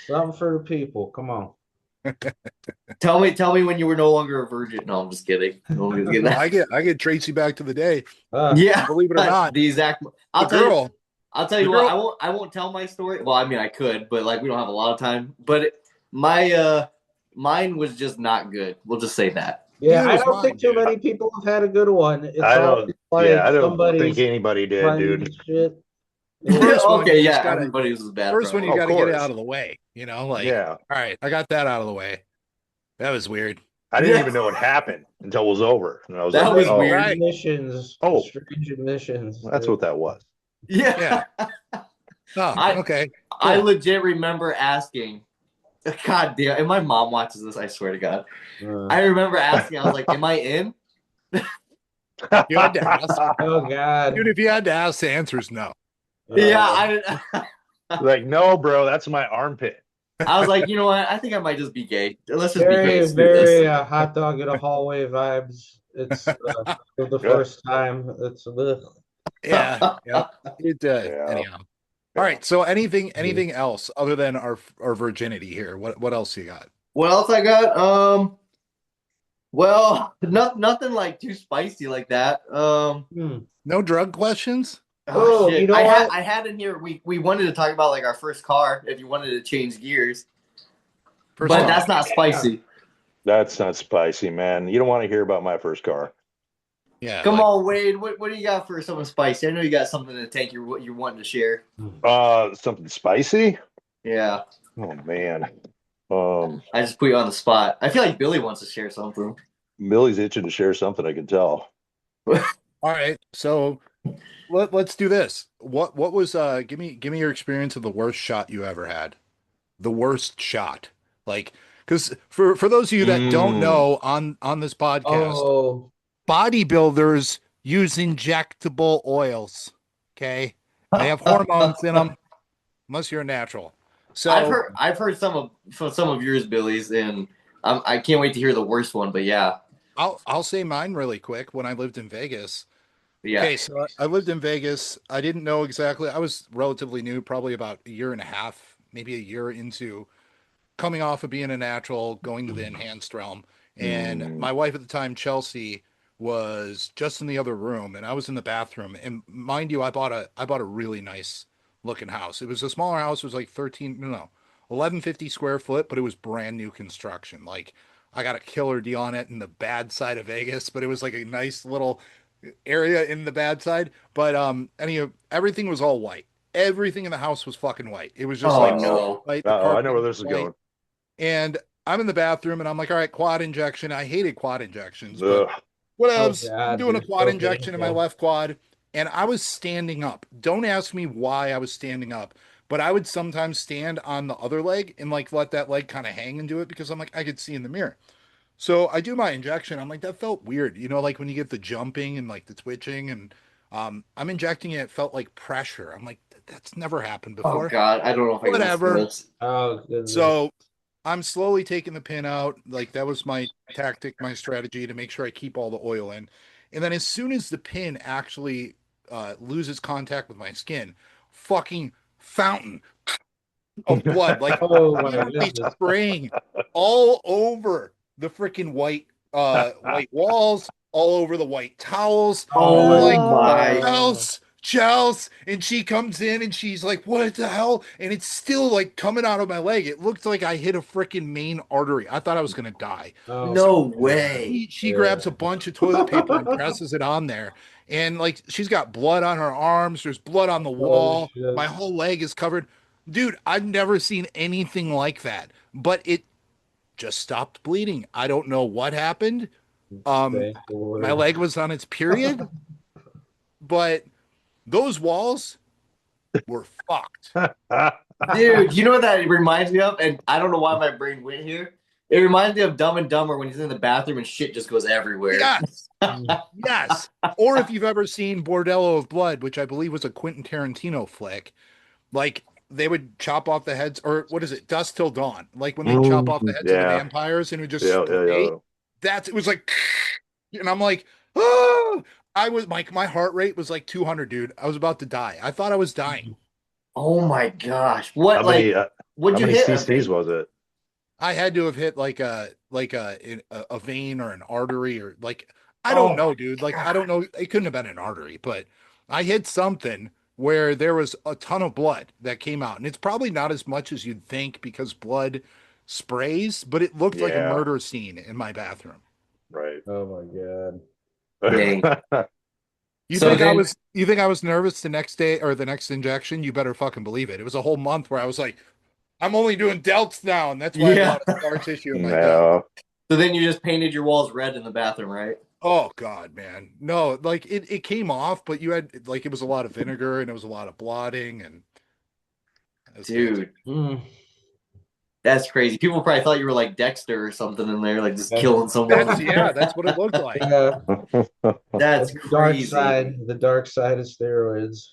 Something for the people. Come on. Tell me when you were no longer a virgin. No, I'm just kidding. No, I'm just kidding. I get Tracy back to the day. Yeah, Believe it or not, the exact. the I'll tell you. girl. I'll tell you the what. girl- I won't tell my story. Well, I mean, I could, but like we don't have a lot of time. But mine was just not good. We'll just say that. Yeah, Neither I was don't think mine, too dude. many people have had a good one. It's I always don't. like Yeah, I don't think somebody's anybody did, funny dude. shit. First one, Okay, you yeah, just gotta. everybody's was bad. First one, you Probably. Of got to get it course. out of the way. Like, Yeah. all right, I got that out of the way. That was weird. I didn't Yeah. even know what happened until it was over, and I was That like, was "Oh, weird. Right. Admissions. Oh. Strange admissions. that's what that was." Yeah. Yeah. Oh, I- okay. I legit remember asking. God damn! And my mom watches this. I swear to God. I remember asking. I was like, "Am I in?" You had to ask. Oh God. Dude, if you had to ask, the answer is no. Yeah, Like, no, bro, that's my armpit. I was like, you know what? I think I might just be gay. Let's just be gay. Very, Let's do this. very hot dog in a hallway vibes. It's the first time. It's Yeah. Yeah. It Yeah. anyhow. All right. So anything else other than our virginity here? What else you got? What else I got? Well, nothing like too spicy like that. No drug questions? Oh, Shit. you know what? I had in here. We wanted to talk about like our first car. If you wanted to change gears, First but car. that's not spicy. That's not spicy, man. You don't want to hear about my first car. Yeah. Come on, Wade. What do you got for something spicy? I know you got something in the tank. You're wanting to share. Something spicy? Yeah. Oh man. I just put you on the spot. I feel like Billy wants to share something. Billy's itching to share something, I can tell. All right. So let's do this. What was give me your experience of the worst shot you ever had. The worst shot. Like, because for those of you that don't know on this podcast, Oh, bodybuilders use injectable oils. Okay. They have hormones in them, unless you're a natural. So I've heard some of yours, Billy's, and I can't wait to hear the worst one. But yeah, I'll say mine really quick. When I lived in Vegas. yeah. Okay, so I lived in Vegas. I didn't know exactly. I was relatively new, probably about a year and a half, maybe a year into coming off of being a natural, going to the enhanced realm. And my wife at the time, Chelsea, was just in the other room, and I was in the bathroom. And mind you, I bought a really nice looking house. It was a smaller house. It was like 1150 square foot, but it was brand new construction. Like, I got a killer deal on it in the bad side of Vegas, but it was like a nice little area in the bad side. But everything was all white. Everything in the house was fucking white. It was just No. white. The I know carpet where was this is white. going. And I'm in the bathroom and I'm like, all right, quad injection. I hated quad injections, but whatevs. God, I'm doing a dude, quad so injection in my painful. left quad. And I was standing up. Don't ask me why I was standing up, but I would sometimes stand on the other leg and like let that leg kind of hang and do it because I'm like, I could see in the mirror. So I do my injection. I'm like, that felt weird. You know, like when you get the jumping and like the twitching and I'm injecting it, it felt like pressure. I'm like, that's never happened Oh before. God, I don't know if I can listen to Whatever. this. Oh goodness. So I'm slowly taking the pin out. Like that was my tactic, my strategy to make sure I keep all the oil in. And then as soon as the pin actually loses contact with my skin, fucking fountain of blood, like Oh my literally goodness. spraying all over the freaking white walls, all over the white towels. Oh I'm like, my. Chels, and she comes in and she's like, what the hell? And it's still like coming out of my leg. It looked like I hit a freaking main artery. I thought I was gonna die. Oh, No way. She Yeah. grabs a bunch of toilet paper and presses it on there. And like she's got blood on her arms, there's blood on the wall. shit. My whole leg is covered. Dude, I've never seen anything like that. But it just stopped bleeding. I don't know what happened. Thank the Lord. My leg was on its period, but those walls were fucked. Dude, you know what that reminds me of? And I don't know why my brain went here. It reminds me of Dumb and Dumber when he's in the bathroom and shit just goes everywhere. Yes. Yes. Or if you've ever seen Bordello of Blood, which I believe was a Quentin Tarantino flick, like they would chop off the heads, or what is it, Dusk Till Dawn? Like when they chop off the heads of the Yeah. vampires and it would just Yeah, spray. yeah. It was like, and I'm like, oh, I was like, my heart rate was like 200, dude. I was about to die. I thought I was dying. Oh my gosh. What, How many, what'd how you many hit? CCs was it? I had to have hit like a vein or an artery or like I don't know, dude. Like I don't know. It couldn't have been an artery, but I hit something where there was a ton of blood that came out, and it's probably not as much as you'd think because blood sprays, but it looked like a Yeah. murder scene in my bathroom. Right. Oh my God. Dang. You So think I then- was you think I was nervous the next day or the next injection? You better fucking believe it. It was a whole month where I was like, I'm only doing delts now, and that's why I Yeah. have a lot of scar tissue in my delt. No. So then you just painted your walls red in the bathroom, right? Oh God, man. No, like it came off, but you had like it was a lot of vinegar and it was a lot of blotting and that's good. Dude, that's crazy. People probably thought you were like Dexter or something in there, like just killing someone. That's what it looked like. Yeah, That's the dark crazy. side. The dark side of steroids.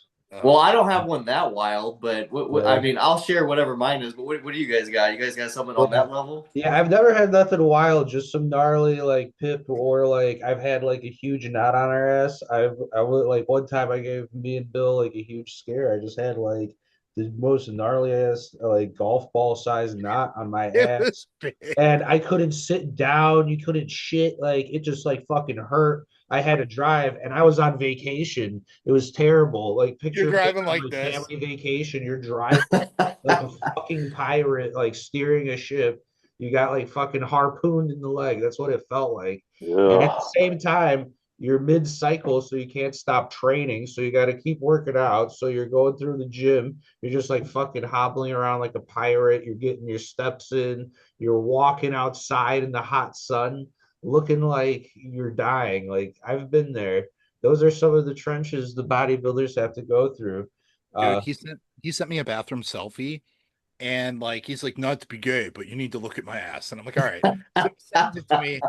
Well, I don't have one that wild, but Yeah. I mean, I'll share whatever mine is. But what do you guys got? You guys got something on that level? Yeah, I've never had nothing wild, just some gnarly like pip or like I've had like a huge knot on our ass. I would like one time I gave me and Bill like a huge scare. I just had like the most gnarly ass like golf ball size knot on my It ass. was big. And I couldn't sit down, you couldn't shit, like it just like fucking hurt. I had to drive and I was on vacation. It was terrible. Like picture You're driving me like on a this. family vacation, you're driving like a fucking pirate, like steering a ship. You got like fucking harpooned in the leg. That's what it felt like. And at the same time, you're mid-cycle, so you can't stop training. So you got to keep working out. So you're going through the gym. You're just like fucking hobbling around like a pirate. You're getting your steps in. You're walking outside in the hot sun, looking like you're dying. Like I've been there. Those are some of the trenches the bodybuilders have to go through. Dude, he sent me a bathroom selfie and like he's like, not to be gay, but you need to look at my ass. And I'm like, all right. So he sends it to me.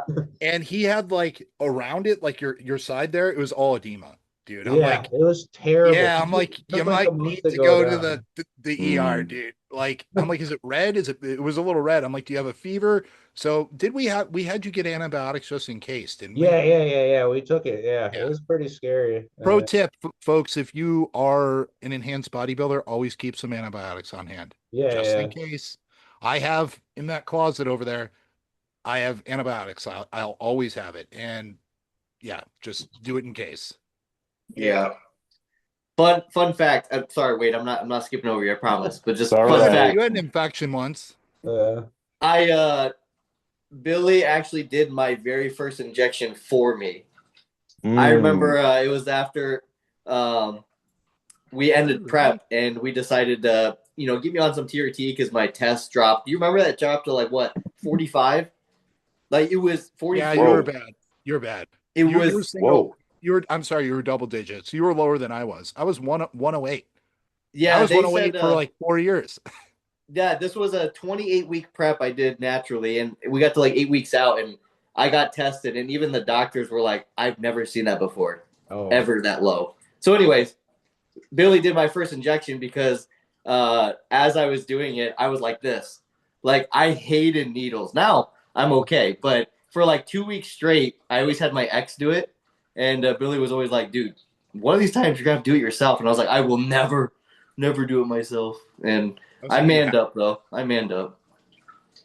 And he had like around it, like your side there, it was all edema, dude. I'm Yeah, like, it was terrible. yeah, I'm like, It you took, like, a might month need to to go go to down. the ER, dude. Like, I'm like, is it red? It was a little red. I'm like, do you have a fever? So we had you get antibiotics just in case, didn't we? Yeah. We took it. Yeah, Yeah. it was pretty scary. Pro tip, folks, if you are an enhanced bodybuilder, always keep some antibiotics on hand. Just in case. I have in that closet over there, I have antibiotics. I'll always have it. And yeah, just do it in case. Yeah. Fun fact. I'm sorry, wait, I'm not skipping over you, I promise. But just All fun right. fact. You had an infection once. Billy actually did my very first injection for me. I remember it was after we ended prep and we decided to, get me on some TRT because my test dropped. Do you remember that dropped to like what, 45? Like it was 44. Yeah, you were bad. You're bad. It You was were single. I'm sorry, you were double digits. You were lower than I was. I was 108. Yeah, I was they 108 said for like 4 years. yeah, this was a 28-week prep I did naturally, and we got to like 8 weeks out, and I got tested, and even the doctors were like, "I've never seen that before, ever that low." So, anyways, Billy did my first injection because as I was doing it, I was like this. Like, I hated needles. Now I'm okay, but for like 2 weeks straight, I always had my ex do it, and Billy was always like, "Dude, one of these times you're gonna have to do it yourself." And I was like, "I will never do it myself." And I manned up though. I manned up.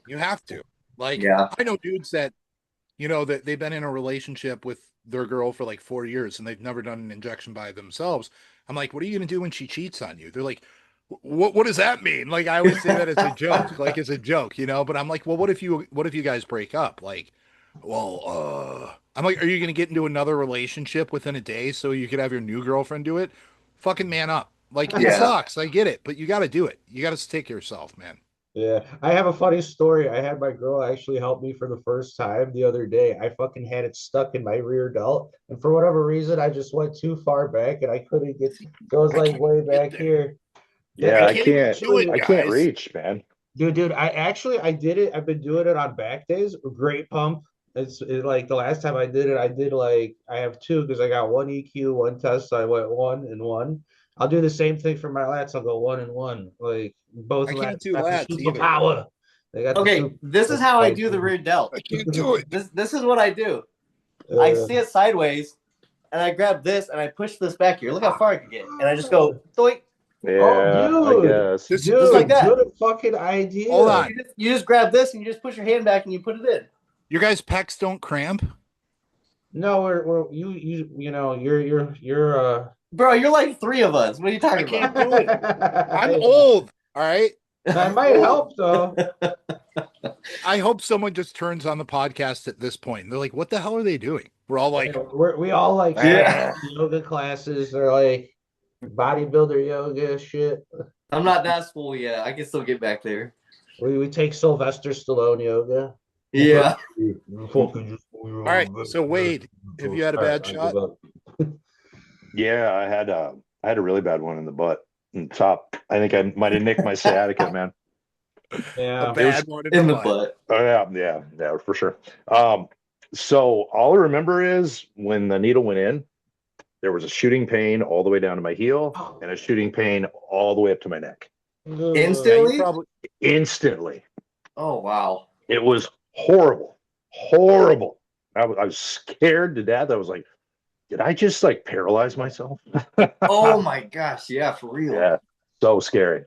You have to. Like, Yeah. I know dudes that, that they've been in a relationship with their girl for like 4 years and they've never done an injection by themselves. I'm like, what are you going to do when she cheats on you? They're like, what does that mean? Like, I always say that as a joke, like as a joke, but I'm like, well, what if you guys break up? Like, well, I'm like, are you going to get into another relationship within a day so you could have your new girlfriend do it? Fucking man up. Like, it sucks. I get it, but you got to do it. You got to take care of yourself, man. Yeah, I have a funny story. I had my girl actually help me for the first time the other day. I fucking had it stuck in my rear delt, and for whatever reason, I just went too far back, and I couldn't get. It was like way back here. Yeah, I can't. Do it, I can't guys. reach, man. Dude, I did it. I've been doing it on back days. Great pump. It's like the last time I did it, I did like I have two because I got one EQ, one test. So I went 1 and 1. I'll do the same thing for my lats. I'll go 1 and 1. Like both I can't lats do got the lats either. superpower. They got the Okay, this is how I do the rear delt. I can't do it. This is what I do. I see it sideways, and I grab this and I push this back here. Look how far I can get, and I just go doink. Yeah, Oh, dude. I guess. Dude, like that. Good fucking idea. Hold on. You just grab this and you just push your hand back and you put it in. Your guys' pecs don't cramp? No, we're you're Bro, you're like three of us. What are you talking I can't about? do it. I'm old. All right. That might help though. I hope someone just turns on the podcast at this point. And they're like, what the hell are they doing? We're all like, We all like Yeah. yoga classes. They're like bodybuilder yoga shit. I'm not that full yet. I can still get back there. We take Sylvester Stallone yoga. Yeah. all right. So Wade, have you had a bad shot? Yeah, I had a really bad one in the butt and top. I think I might have nicked my sciatica, man. Yeah, A bad one In the butt. Oh yeah, for sure. So all I remember is when the needle went in, there was a shooting pain all the way down to my heel and a shooting pain all the way up to my neck. Instantly? Instantly. Oh, wow. It was horrible. I was scared to death. I was like, did I just like paralyze myself? Oh my gosh. Yeah, for real. Yeah, so scary.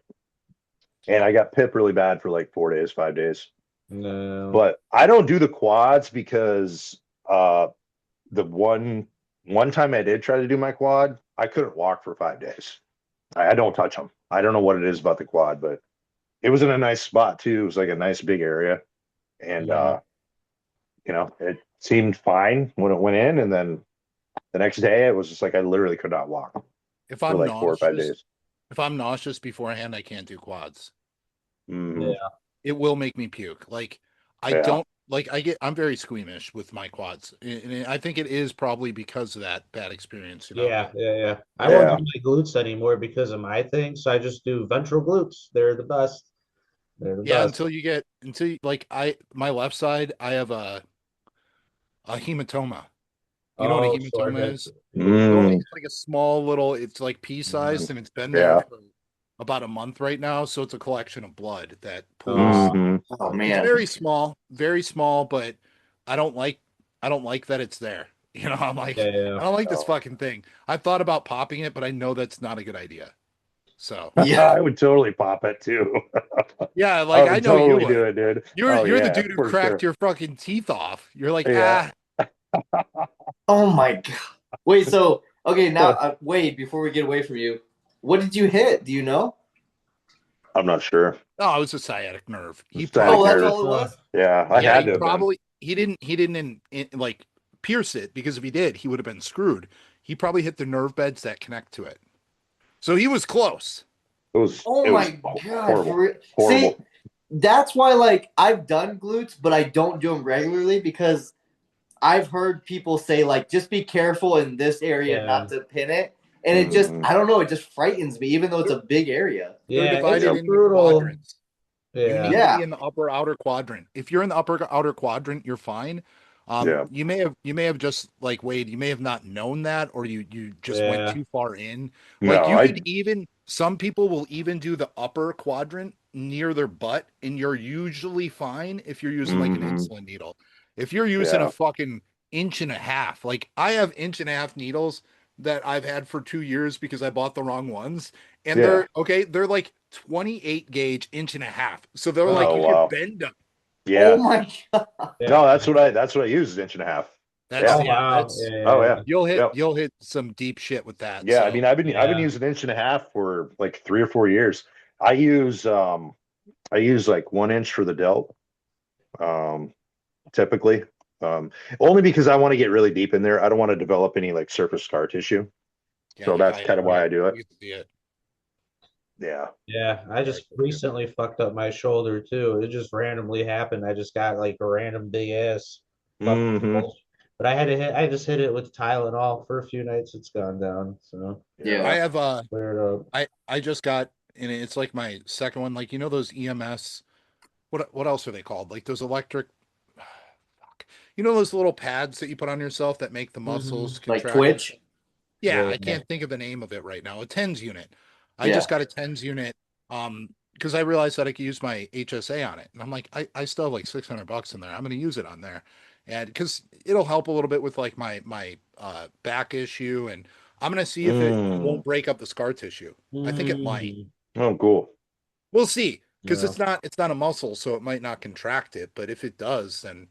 And I got PIP really bad for like 4 days, 5 days. No. But I don't do the quads because the one time I did try to do my quad, I couldn't walk for 5 days. I don't touch them. I don't know what it is about the quad, but it was in a nice spot too. It was like a nice big area. And it seemed fine when it went in, and then the next day it was just like I literally could not walk If I'm for like 4 or 5 days. If I'm nauseous beforehand, I can't do quads. Mhm. Yeah. It will make me puke. Like I'm very squeamish with my quads. And I think it is probably because of that bad experience. Yeah. I won't do my glutes anymore because of my thing. So I just do ventral glutes. They're the best. Until my left side, I have a hematoma. You know what a hematoma is? It's like a small little, it's like pea sized, and it's been there for about a month right now. So it's a collection of blood that pools. Oh man. It's very small, but I don't like that it's there. I'm like, I don't like this fucking thing. I've thought about popping it, but I know that's not a good idea. So yeah, I would totally pop it too. Yeah, like I know totally you would. do it, dude. You're the dude who cracked your fucking teeth off. You're like, Oh my god. Wait, so okay, now Wade, before we get away from you, what did you hit? Do you know? I'm not sure. Oh, it was a sciatic nerve. That's all it was? Yeah, I had to. He didn't like pierce it, because if he did, he would have been screwed. He probably hit the nerve beds that connect to it. So he was close. God. Horrible. See, that's why like I've done glutes, but I don't do them regularly because I've heard people say like just be careful in this area not to pin it. And it just, I don't know, it just frightens me, even though it's a big area. They're Yeah, divided it's into brutal. quadrants. You Yeah. need to be in the upper outer quadrant. If you're in the upper outer quadrant, you're fine. You may have just like Wade, you may have not known that, or you just went too far in. Like No, could even, some people will even do the upper quadrant near their butt, and you're usually fine if you're using like an insulin needle. If you're using a fucking inch and a half, like I have inch and a half needles that I've had for 2 years because I bought the wrong ones, and they're like 28 gauge inch and a half, so they're like you can bend them. Oh my god! No, that's what I use, is inch and a half. You'll hit some deep shit with that. Yeah, so. I mean, I've been using inch and a half for like 3 or 4 years. I use like 1 inch for the delt, typically, only because I want to get really deep in there. I don't want to develop any like surface scar tissue. Yeah, so that's kind of why I do it. Yeah. Yeah, I just recently fucked up my shoulder too. It just randomly happened. I just got like a random big ass. But I just hit it with Tylenol for a few nights. It's gone down. So yeah, I have cleared up. I just got, and it's like my second one. Like, you know, those EMS, what else are they called? Like those electric, you know, those little pads that you put on yourself that make the muscles contract. Like Twitch. Yeah, I can't think of the name of it right now. A TENS unit. I just got a TENS unit because I realized that I could use my HSA on it. And I'm like, I still have like $600 in there. I'm going to use it on there. And because it'll help a little bit with like my back issue. And I'm going to see if it won't break up the scar tissue. I think it might. Oh, cool. We'll see. Because it's not a muscle, so it might not contract it. But if it does, then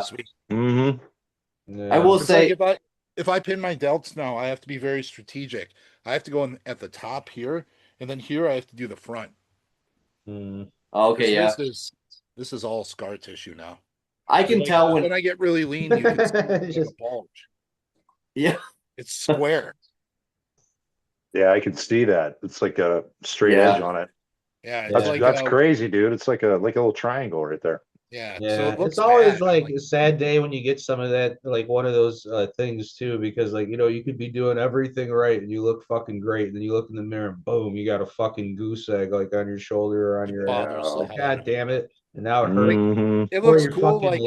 sweet. I will say, like if I pin my delts now, I have to be very strategic. I have to go in at the top here, and then here I have to do the front. Okay, yeah. This is all scar tissue now. I can tell when I get really lean, you can see it's like a bulge. Yeah, it's square. Yeah, I can see that. It's like a straight edge on it. Yeah, that's crazy, dude. It's like a little triangle right there. Yeah, so it's always like a sad day when you get some of that, like one of those things too, because like, you know, you could be doing everything right and you look fucking great, and then you look in the mirror and boom, you got a fucking goose egg like on your shoulder or on your ass. God damn it! And now it hurts. It looks your cool. Fucking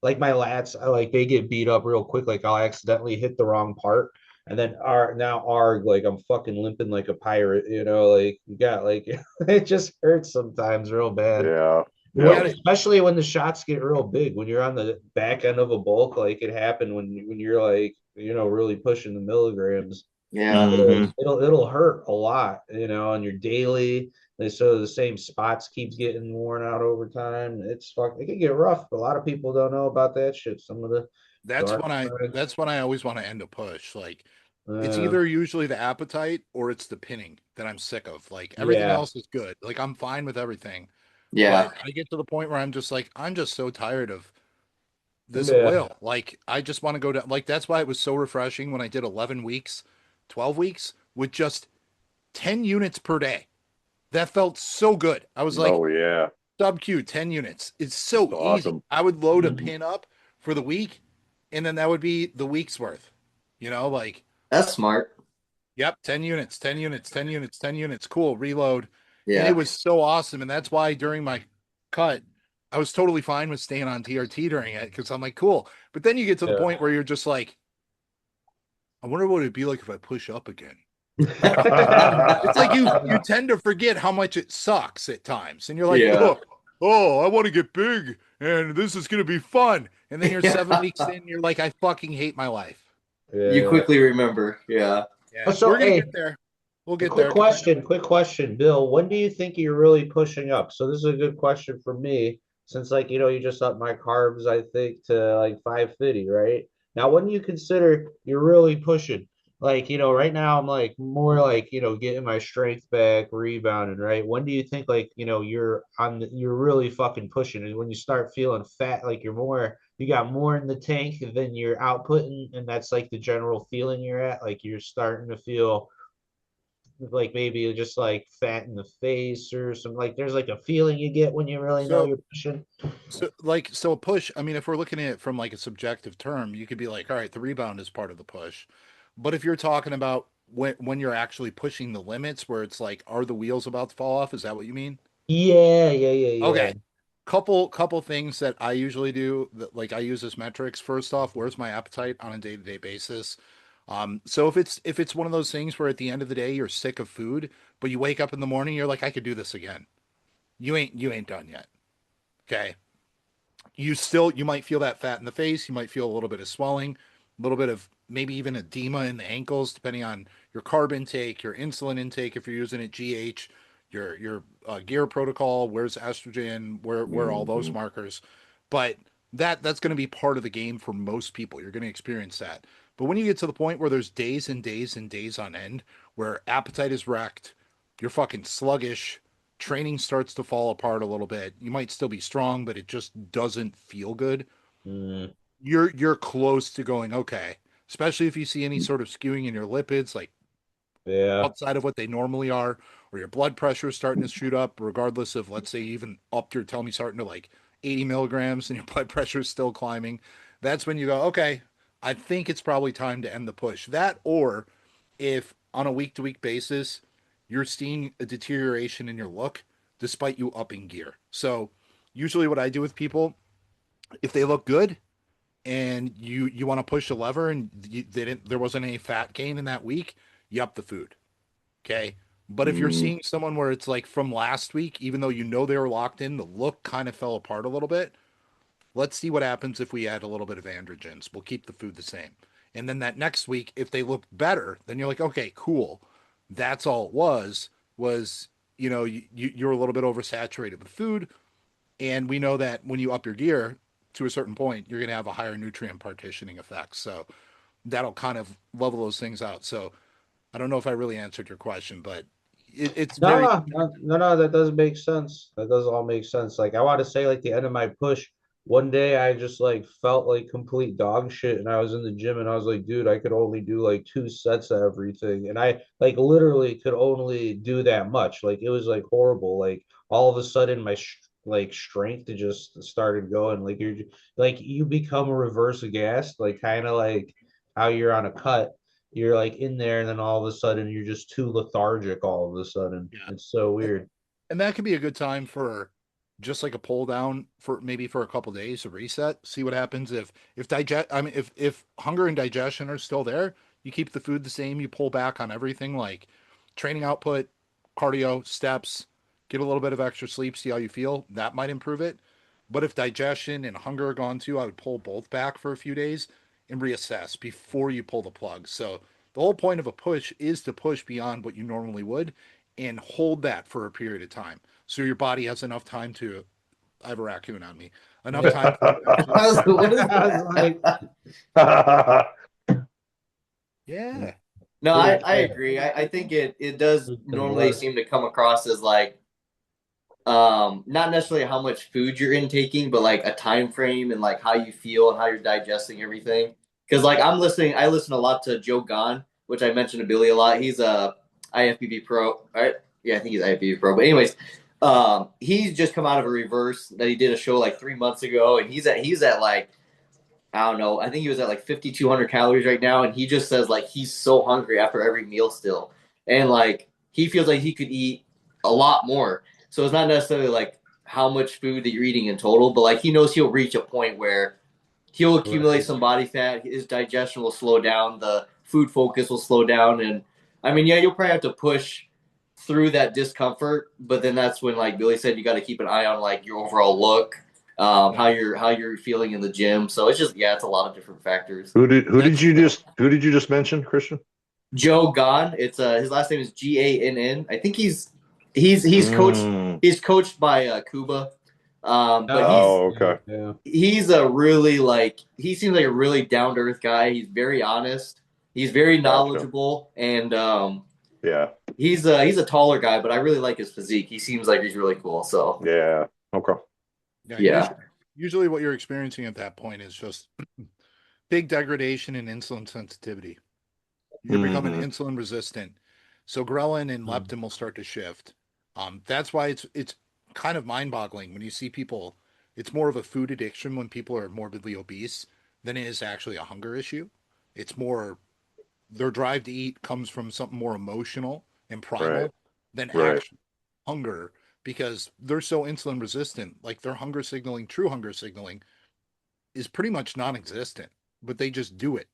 like my lats, like they get beat up real quick. Like I'll accidentally hit the wrong part, and then like I'm fucking limping like a pirate. You know, like you got like it just hurts sometimes real bad. Yeah. Especially when the shots get real big, when you're on the back end of a bulk, like it happened when you're like, you know, really pushing the milligrams. Yeah. It'll hurt a lot, you know, on your daily. So the same spots keep getting worn out over time. It can get rough. A lot of people don't know about that shit. That's when I always want to end a push. Like it's either usually the appetite or it's the pinning that I'm sick of. Like everything else is good. Like I'm fine with everything. Yeah. But I get to the point where I'm just so tired of this oil. Like I just want to go down. Like that's why it was so refreshing when I did 11 weeks, 12 weeks with just 10 units per day. That felt so good. I was like, oh yeah, sub Q 10 units. It's so easy. I would load a pin up for the week, and then that would be the week's worth. You know, like that's smart. Yep, 10 units, 10 units, 10 units, 10 units. Cool, reload. Yeah. And it was so awesome. And that's why during my cut, I was totally fine with staying on TRT during it because I'm like, cool. But then you get to the point where you're just like, I wonder what it'd be like if I push up again. It's like you tend to forget how much it sucks at times. And you're like, oh, I want to get big and this is going to be fun. And then you're 7 weeks in, you're like, I fucking hate my life. You quickly remember. Yeah. So, we're going to get there. We'll get there. Quick question, Bill. When do you think you're really pushing up? So this is a good question for me, since like, you know, you just upped my carbs, I think, to like 550, right? Now, when do you consider you're really pushing? Like, you know, right now I'm like more like, you know, getting my strength back, rebounding, right? When do you think like, you know, you're really fucking pushing? And when you start feeling fat, like you got more in the tank than you're outputting, and that's like the general feeling you're at, like you're starting to feel like maybe you're just like fat in the face or some, like there's like a feeling you get when you really know you're pushing. So a push, I mean, if we're looking at it from like a subjective term, you could be like, all right, the rebound is part of the push. But if you're talking about when you're actually pushing the limits, where it's like, are the wheels about to fall off? Is that what you mean? Yeah. Okay. Couple things that I usually do that, like I use as metrics. First off, where's my appetite on a day-to-day basis? So if it's one of those things where at the end of the day you're sick of food, but you wake up in the morning, you're like, I could do this again. You ain't done yet. Okay. You might feel that fat in the face, you might feel a little bit of swelling, a little bit of maybe even edema in the ankles, depending on your carb intake, your insulin intake, if you're using it GH, your gear protocol, where's estrogen, where are all those Mhm. markers. But that's going to be part of the game for most people. You're going to experience that. But when you get to the point where there's days and days and days on end where appetite is wrecked, you're fucking sluggish, training starts to fall apart a little bit. You might still be strong, but it just doesn't feel good. Mm, You're close to going okay, especially if you see any sort of skewing in your lipids, like yeah. outside of what they normally are, or your blood pressure is starting to shoot up, regardless of, let's say, you even upped your tummy starting to like 80 milligrams and your blood pressure is still climbing. That's when you go, okay, I think it's probably time to end the push. That, or if on a week to week basis, you're seeing a deterioration in your look despite you upping gear. So, usually, what I do with people, if they look good, and you want to push a lever and there wasn't any fat gain in that week, you up the food. Okay. But if you're Mm. seeing someone where it's like from last week, even though you know they were locked in, the look kind of fell apart a little bit. Let's see what happens if we add a little bit of androgens. We'll keep the food the same. And then that next week, if they look better, then you're like, okay, cool. That's all it was, you're a little bit oversaturated with food. And we know that when you up your gear to a certain point, you're going to have a higher nutrient partitioning effect. So that'll kind of level those things out. So I don't know if I really answered your question, but it's very, No, that does make sense. That does all make sense. Like I want to say, like the end of my push, one day I just like felt like complete dog shit, and I was in the gym, and I was like, dude, I could only do like 2 sets of everything, and I like literally could only do that much. Like it was like horrible. Like all of a sudden, my like strength just started going. Like like you become reverse gassed, like kind of like how you're on a cut, you're like in there and then all of a sudden you're just too lethargic all of a sudden. yeah. It's so weird. And that could be a good time for just like a pull down for maybe for a couple days to reset, see what happens if hunger and digestion are still there, you keep the food the same, you pull back on everything like training output, cardio, steps, get a little bit of extra sleep, see how you feel. That might improve it. But if digestion and hunger are gone too, I would pull both back for a few days and reassess before you pull the plug. So the whole point of a push is to push beyond what you normally would and hold that for a period of time. So your body has enough time to, I have a raccoon on me, enough time for you to actually, What is I was like, that? yeah. No, pretty I agree. I think it does normally convinced. seem to come across as like not necessarily how much food you're intaking, but like a time frame and like how you feel and how you're digesting everything. Because like I listen a lot to Joe Gon, which I mentioned to Billy a lot. He's a IFBB pro, right? Yeah, I think he's IFBB pro. But anyways, he's just come out of a reverse that he did a show like 3 months ago, and he's at like I don't know. I think he was at like 5,200 calories right now, and he just says like he's so hungry after every meal still, and like he feels like he could eat a lot more. So it's not necessarily like how much food that you're eating in total, but like he knows he'll reach a point where he'll accumulate Right. some body fat, his digestion will slow down, the food focus will slow down, and I mean, yeah, you'll probably have to push through that discomfort, but then that's when, like Billy said, you got to keep an eye on like your overall look, how you're feeling in the gym. So it's just it's a lot of different factors. Who did you just mention, Christian? Joe Gon, it's his last name is Gann. I think he's coached Mm. he's coached by Kuba, but he's Oh, okay. Yeah. he's a really like he seems like a really down to earth guy. He's very honest. He's very Gotcha. knowledgeable, and Yeah. he's a taller guy, but I really like his physique. He seems like he's really cool. So Yeah. Okay. Yeah. yeah, Usually what you're experiencing at that point is just big degradation in insulin sensitivity. You're becoming Mhm. insulin resistant. So ghrelin and Mm. leptin will start to shift. That's why it's kind of mind-boggling when you see people. It's more of a food addiction when people are morbidly obese than it is actually a hunger issue. It's more their drive to eat comes from something more emotional and primal Right. than Right. actual hunger, because they're so insulin resistant. Like their hunger signaling, true hunger signaling, is pretty much non-existent, but they just do it.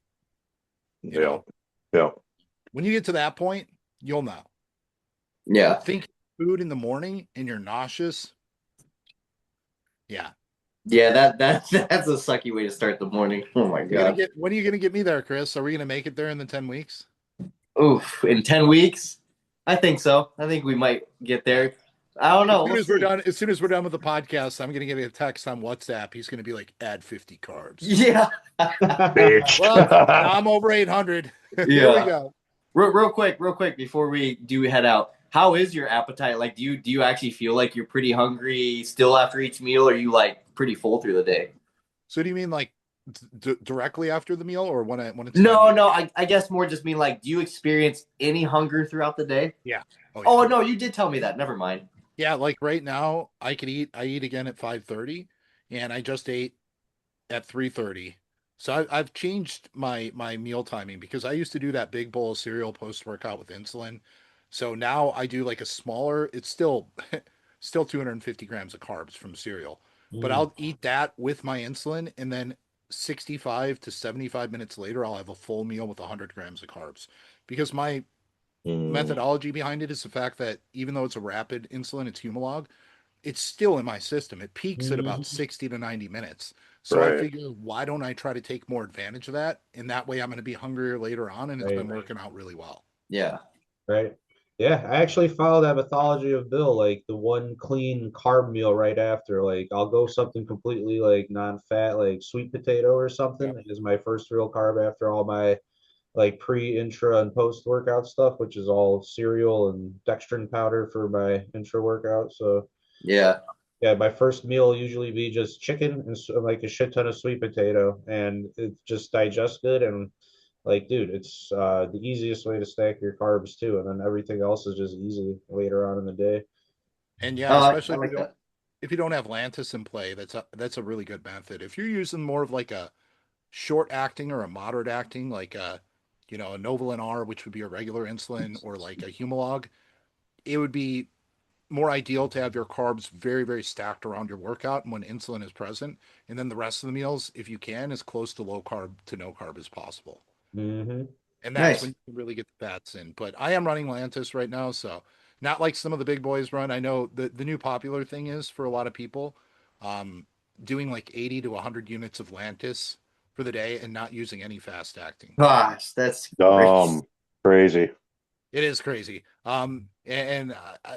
You Yeah. know, Yeah. when you get to that point, you'll know. Yeah. Think food in the morning and you're nauseous. Yeah. Yeah, that's a sucky way to start the morning. Oh my god. When are you gonna get me there, Chris? Are we gonna make it there in the 10 weeks? Oof, in 10 weeks? I think so. I think we might get there. I don't know. As soon as we're done with the podcast, I'm gonna give you a text on WhatsApp. He's gonna be like, add 50 carbs. Yeah. Bitch. Well, now I'm over 800. Here we Yeah. go. Real quick before we do head out. How is your appetite? Like, do you actually feel like you're pretty hungry still after each meal, or are you like pretty full through the day? So do you mean like directly after the meal, or when it's No, done? no. I guess more just mean like, do you experience any hunger throughout the day? Yeah. Oh, Oh yeah. no, you did tell me that. Never mind. Yeah, like right now, I eat again at 5:30, and I just ate at 3:30. So I've changed my meal timing, because I used to do that big bowl of cereal post workout with insulin. So now I do like a smaller. It's still still 250 grams of carbs from cereal, but I'll eat that with my insulin, and then 65 to 75 minutes later, I'll have a full meal with 100 grams of carbs, because my methodology behind it is the fact that even though it's a rapid insulin, it's Humalog, it's still in my system. It peaks at about 60 to 90 minutes. So I Right. figure, why don't I try to take more advantage of that? And that way I'm going to be hungrier later on, and it's been working out really well. Yeah. Right. Yeah, I actually follow that mythology of Bill, like the one clean carb meal right after. Like I'll go something completely like non-fat, like sweet potato or something Yep. is my first real carb after all my like pre, intra, and post workout stuff, which is all cereal and dextrin powder for my intra workout. So Yeah. yeah, my first meal will usually be just chicken and like a shit ton of sweet potato, and it just digests good. And like, dude, it's the easiest way to stack your carbs too, and then everything else is just easy later on in the day. And yeah, Oh, especially I like that. if you don't have Lantus in play, that's a really good method. If you're using more of like a short acting or a moderate acting, like a Novolin R, which would be a regular insulin, or like a Humalog, it would be more ideal to have your carbs very, very stacked around your workout and when insulin is present. And then the rest of the meals, if you can, as close to low carb to no carb as possible. Mm-hmm. And that's Nice. when you can really get the fats in. But I am running Lantus right now, so not like some of the big boys run. I know the new popular thing is for a lot of people, um, doing like 80 to 100 units of Lantus for the day and not using any fast acting. Gosh, that's crazy. Crazy. It is crazy. And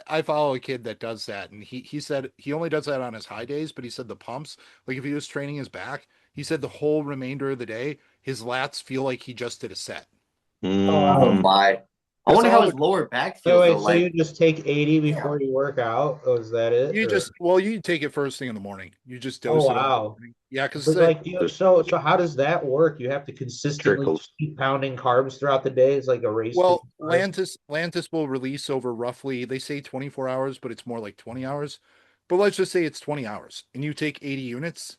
I follow a kid that does that, and he said he only does that on his high days, but he said the pumps, like if he was training his back, he said the whole remainder of the day, his lats feel like he just did a set. Oh Um, my. I Because wonder how all his the lower back wait, feels though. wait, so you Like, just take 80 before you work out? Oh, is that it? you Or just you take it first thing in the morning. You just oh dose it all in the wow. morning. Yeah, because But like you Just so how does that work? You have to consistently trickles. keep pounding carbs throughout the day. It's like a race to well, carbs. Lantus will release over roughly, they say 24 hours, but it's more like 20 hours. But let's just say it's 20 hours and you take 80 units.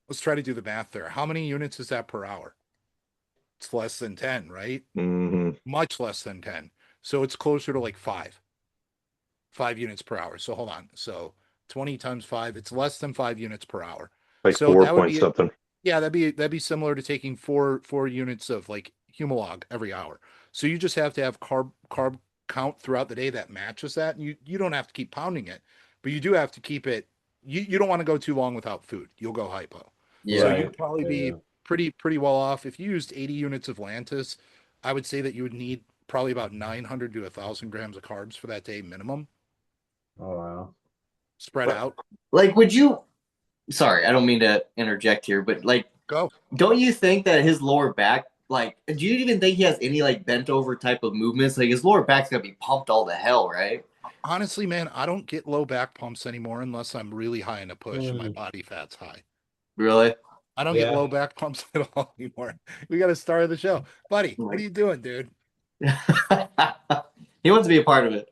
Let's try to do the math there. How many units is that per hour? It's less than 10, right? Mm-hmm. Much less than 10. So it's closer to like 5 units per hour. So hold on. So 20 times 5, it's less than 5 units per hour. Like So 4 that would point be something. Yeah, that'd be similar to taking four units of like Humalog every hour. So you just have to have carb count throughout the day that matches that. And you don't have to keep pounding it, but you do have to keep it. You don't want to go too long without food. You'll go hypo. yeah. So Right. you'd probably Yeah. be pretty well off. If you used 80 units of Lantus, I would say that you would need probably about 900 to 1,000 grams of carbs for that day minimum, Oh wow. spread out. Like, would you? Sorry, I don't mean to interject here, but like, Go. don't you think that his lower back, like, do you even think he has any like bent over type of movements? Like, his lower back's gonna be pumped all to hell, right? Honestly, man, I don't get low back pumps anymore unless I'm really high in a push and my body fat's high. Really? I don't get Yeah. low back pumps at all anymore. We got to start the show. Buddy, what are you doing, dude? He wants to be a part of it.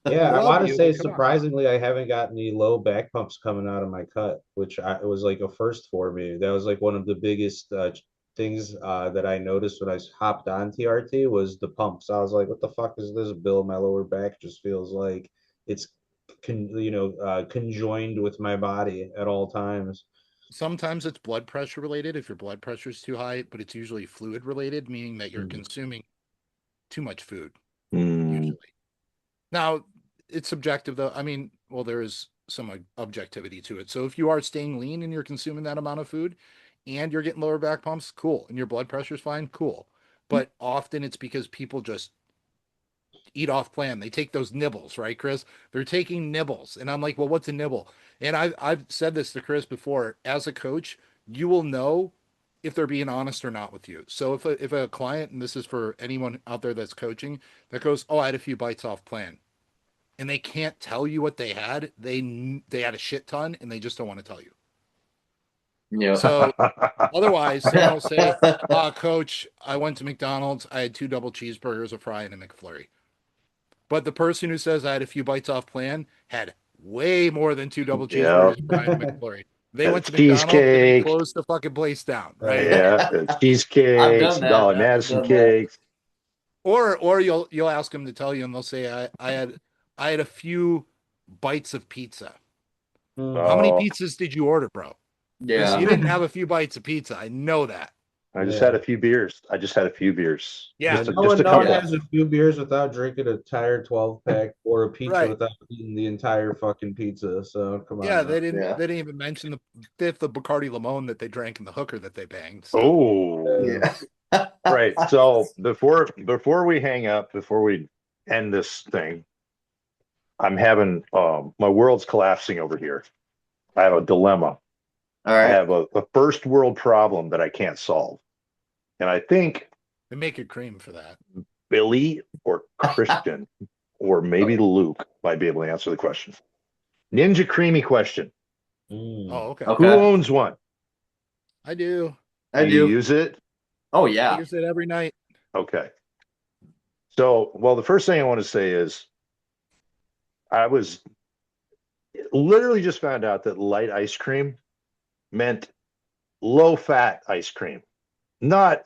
Yeah, I love want to you, say but come on. surprisingly, I haven't got any low back pumps coming out of my cut, which it was like a first for me. That was like one of the biggest things that I noticed when I hopped on TRT was the pumps. I was like, what the fuck is this, Bill? My lower back just feels like it's conjoined with my body at all times. Sometimes it's blood pressure related if your blood pressure is too high, but it's usually fluid related, meaning that you're consuming too much food, usually. Now, it's subjective though. I mean, well, there is some objectivity to it. So if you are staying lean and you're consuming that amount of food and you're getting lower back pumps, cool. And your blood pressure's fine, cool. But often it's because people just eat off plan. They take those nibbles, right, Chris? They're taking nibbles. And I'm like, well, what's a nibble? And I've said this to Chris before. As a coach, you will know if they're being honest or not with you. So if a client, and this is for anyone out there that's coaching, that goes, oh, I had a few bites off plan, and they can't tell you what they had, they had a shit ton, and they just don't want to tell you. Yeah. So otherwise, someone will say, coach, I went to McDonald's, I had 2 double cheeseburgers, a fry, and a McFlurry. But the person who says I had a few bites off plan had way more than 2 double cheeseburgers, a fry, and a McFlurry. They went to McDonald's and they closed the fucking place down, right? Yeah, cheesecakes, Dollar Madison cakes. Or you'll ask them to tell you, and they'll say I had a few bites of pizza. How many pizzas did you order, bro? Yeah, you didn't have a few bites of pizza. I know that. I just had a few beers. Yeah, no one has a few beers without drinking a entire 12-pack or a pizza without eating the entire fucking pizza. So come on. Yeah, they didn't even mention the fifth of Bacardi Limon that they drank in the hooker that they banged. So. Oh, yeah. Right. So before we hang up, before we end this thing, I'm having my world's collapsing over here. I have a dilemma. All right. I have a first world problem that I can't solve. And I think they make it cream for that. Billy or Christian or maybe Luke might be able to answer the question. Ninja Creamy question. Oh, okay. Who owns one? I do. Do you use it? Oh, yeah. I use it every night. Okay. So, well, the first thing I want to say is I was literally just found out that light ice cream meant low fat ice cream. Not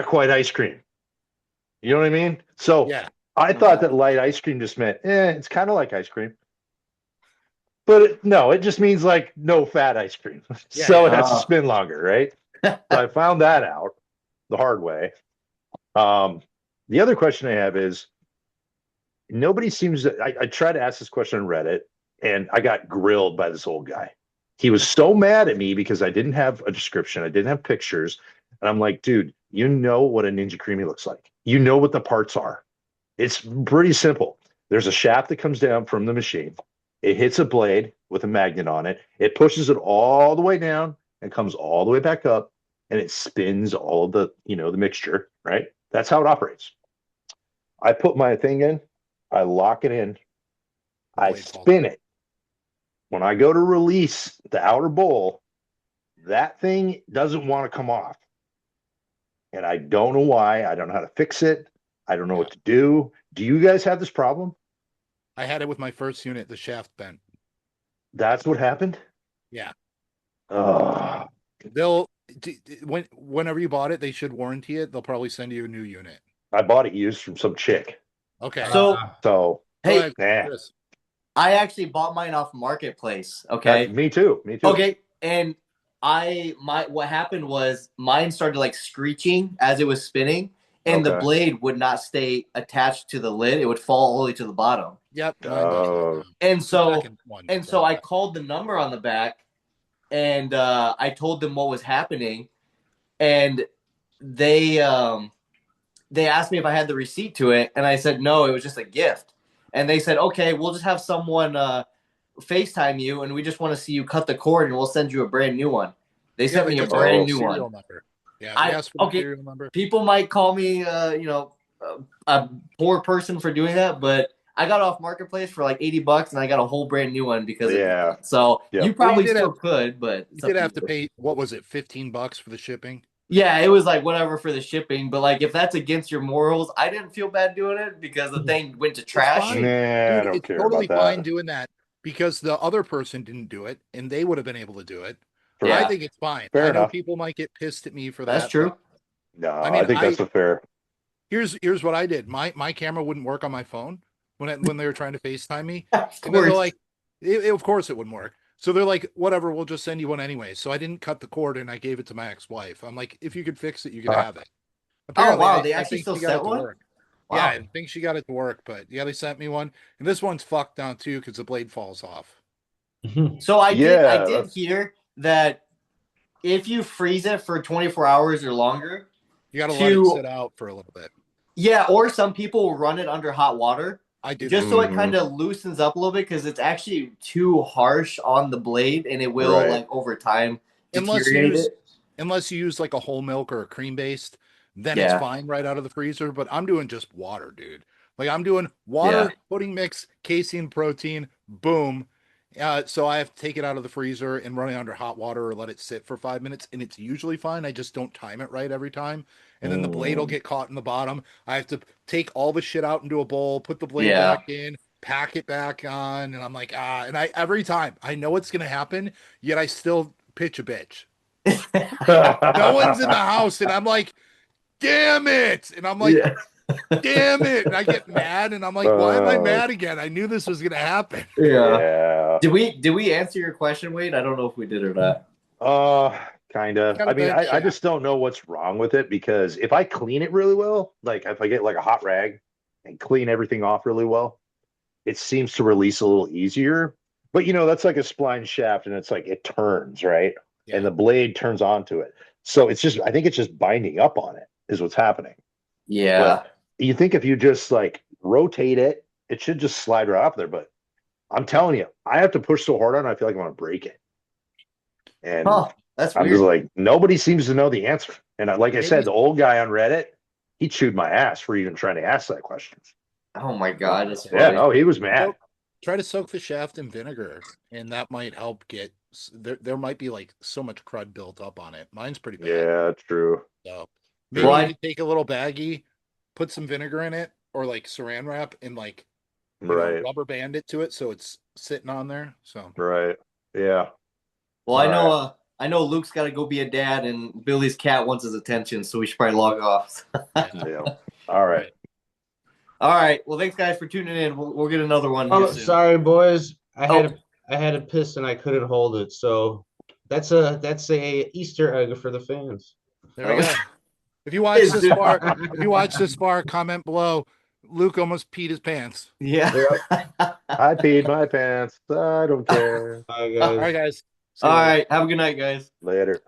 quite ice cream. You know what I mean? So yeah. I thought that light ice cream just meant, it's kind of like ice cream. But no, it just means like no fat ice cream. So it has to spin longer, right? So I found that out the hard way. The other question I have is, nobody seems to, I tried to ask this question on Reddit, and I got grilled by this old guy. He was so mad at me because I didn't have a description. I didn't have pictures. And I'm like, dude, you know what a Ninja Creamy looks like. You know what the parts are. It's pretty simple. There's a shaft that comes down from the machine. It hits a blade with a magnet on it. It pushes it all the way down and comes all the way back up. And it spins all of the, the mixture, right? That's how it operates. I put my thing in. I lock it in. I spin it. When I go to release the outer bowl, that thing doesn't want to come off. And I don't know why. I don't know how to fix it. I don't know what to do. Do you guys have this problem? I had it with my first unit. The shaft bent. That's what happened? Yeah. They'll whenever you bought it, they should warranty it. They'll probably send you a new unit. I bought it used from some chick. Okay. So hey, Chris. I actually bought mine off Marketplace. Okay. Me too. Okay. And what happened was mine started like screeching as it was spinning, and the blade would not stay attached to the lid. It would fall all the way to the bottom. Yep. And so I called the number on the back, and I told them what was happening, and they asked me if I had the receipt to it, and I said no, it was just a gift. And they said, okay, we'll just have someone FaceTime you, and we just want to see you cut the cord, and we'll send you a brand new one. They sent me a brand new one. Number. Yeah, serial number. People might call me, a poor person for doing that, but I got off Marketplace for like $80, and I got a whole brand new one because of that. So you probably still could, but you did have to pay. What was it, $15 for the shipping? Yeah, it was like whatever for the shipping, but like if that's against your morals, I didn't feel bad doing it because the thing went to trash. I don't care totally about fine that. doing that because the other person didn't do it, and they would have been able to do it. Yeah. I think it's fine. Fair I know enough. people might get pissed at me for that. That's true. No, I mean, I think that's a fair. Here's what I did. My camera wouldn't work on my phone when they were trying to FaceTime me. Of And then they're course. like, of course it wouldn't work. So they're like, whatever, we'll just send you one anyway. So I didn't cut the cord and I gave it to my ex-wife. I'm like, if you could fix it, you could have it. Oh wow, I- they I actually think still she got it sent to one. work. Wow. Yeah, I think she got it to work, but yeah, they sent me one. And this one's fucked now too because the blade falls off. So I did that's- hear that if you freeze it for 24 hours or longer, You got to let it sit out for a little bit. yeah, or some people will run it under hot water I did just that. so it kind of loosens up a little bit because it's actually too harsh on the blade and it will Right. like over time Unless you deteriorate use it. unless you use like a whole milk or a cream based, then Yeah. it's fine right out of the freezer. But I'm doing just water, dude. Like I'm doing water, pudding mix, casein, protein, boom. So I have to take it out of the freezer and run it under hot water or let it sit for 5 minutes, and it's usually fine. I just don't time it right every time, and then the blade will get caught in the bottom. I have to take all the shit out into a bowl, put the blade back in, pack it back on, and I'm like, and I every time I know it's gonna happen, yet I still pitch a bitch. No one's in the house, and I'm like, damn it, and I'm like, damn it, and I get mad, and I'm like, why am I mad again? I knew this was gonna happen. Yeah. Did we answer your question, Wade? I don't know if we did or not. Kind of. Kinda I mean, bad, I just don't know what's wrong with it because if I clean it really well, like if I get like a hot rag and clean everything off really well, it seems to release a little easier. But that's like a spline shaft and it's like it turns, right? Yeah. And the blade turns onto it. So I think it's just binding up on it is what's happening. Yeah. But you think if you just like rotate it, it should just slide right up there. But I'm telling you, I have to push so hard on it, I feel like I'm going to break it. And that's I'm weird. just like, nobody seems to know the answer. And like I Maybe- said, the old guy on Reddit, he chewed my ass for even trying to ask that question. Oh my god, that's Yeah, funny. no, he was mad. So, try to soak the shaft in vinegar, and that might help get. There might be like so much crud built up on it. Mine's pretty bad. Yeah, true. So maybe Well, you could take a little baggie, put some vinegar in it, or like saran wrap, and like Right, rubber band it to it so it's sitting on there. So right. Yeah. Well, All I know Luke's got to go be a dad, and Billy's cat wants his attention, so we should probably log off. Yeah. All right. All right. Well, thanks guys for tuning in. We'll get another one here Oh, soon. sorry, boys. I Oh. had a piss and I couldn't hold it. So that's a Easter egg for the fans. there we go. If you watch this Dude. far, comment below. Luke almost peed his pants. Yeah. I peed my pants. I don't care. Bye, All guys. right, guys. See All you later. right. Have a good night, guys. Later.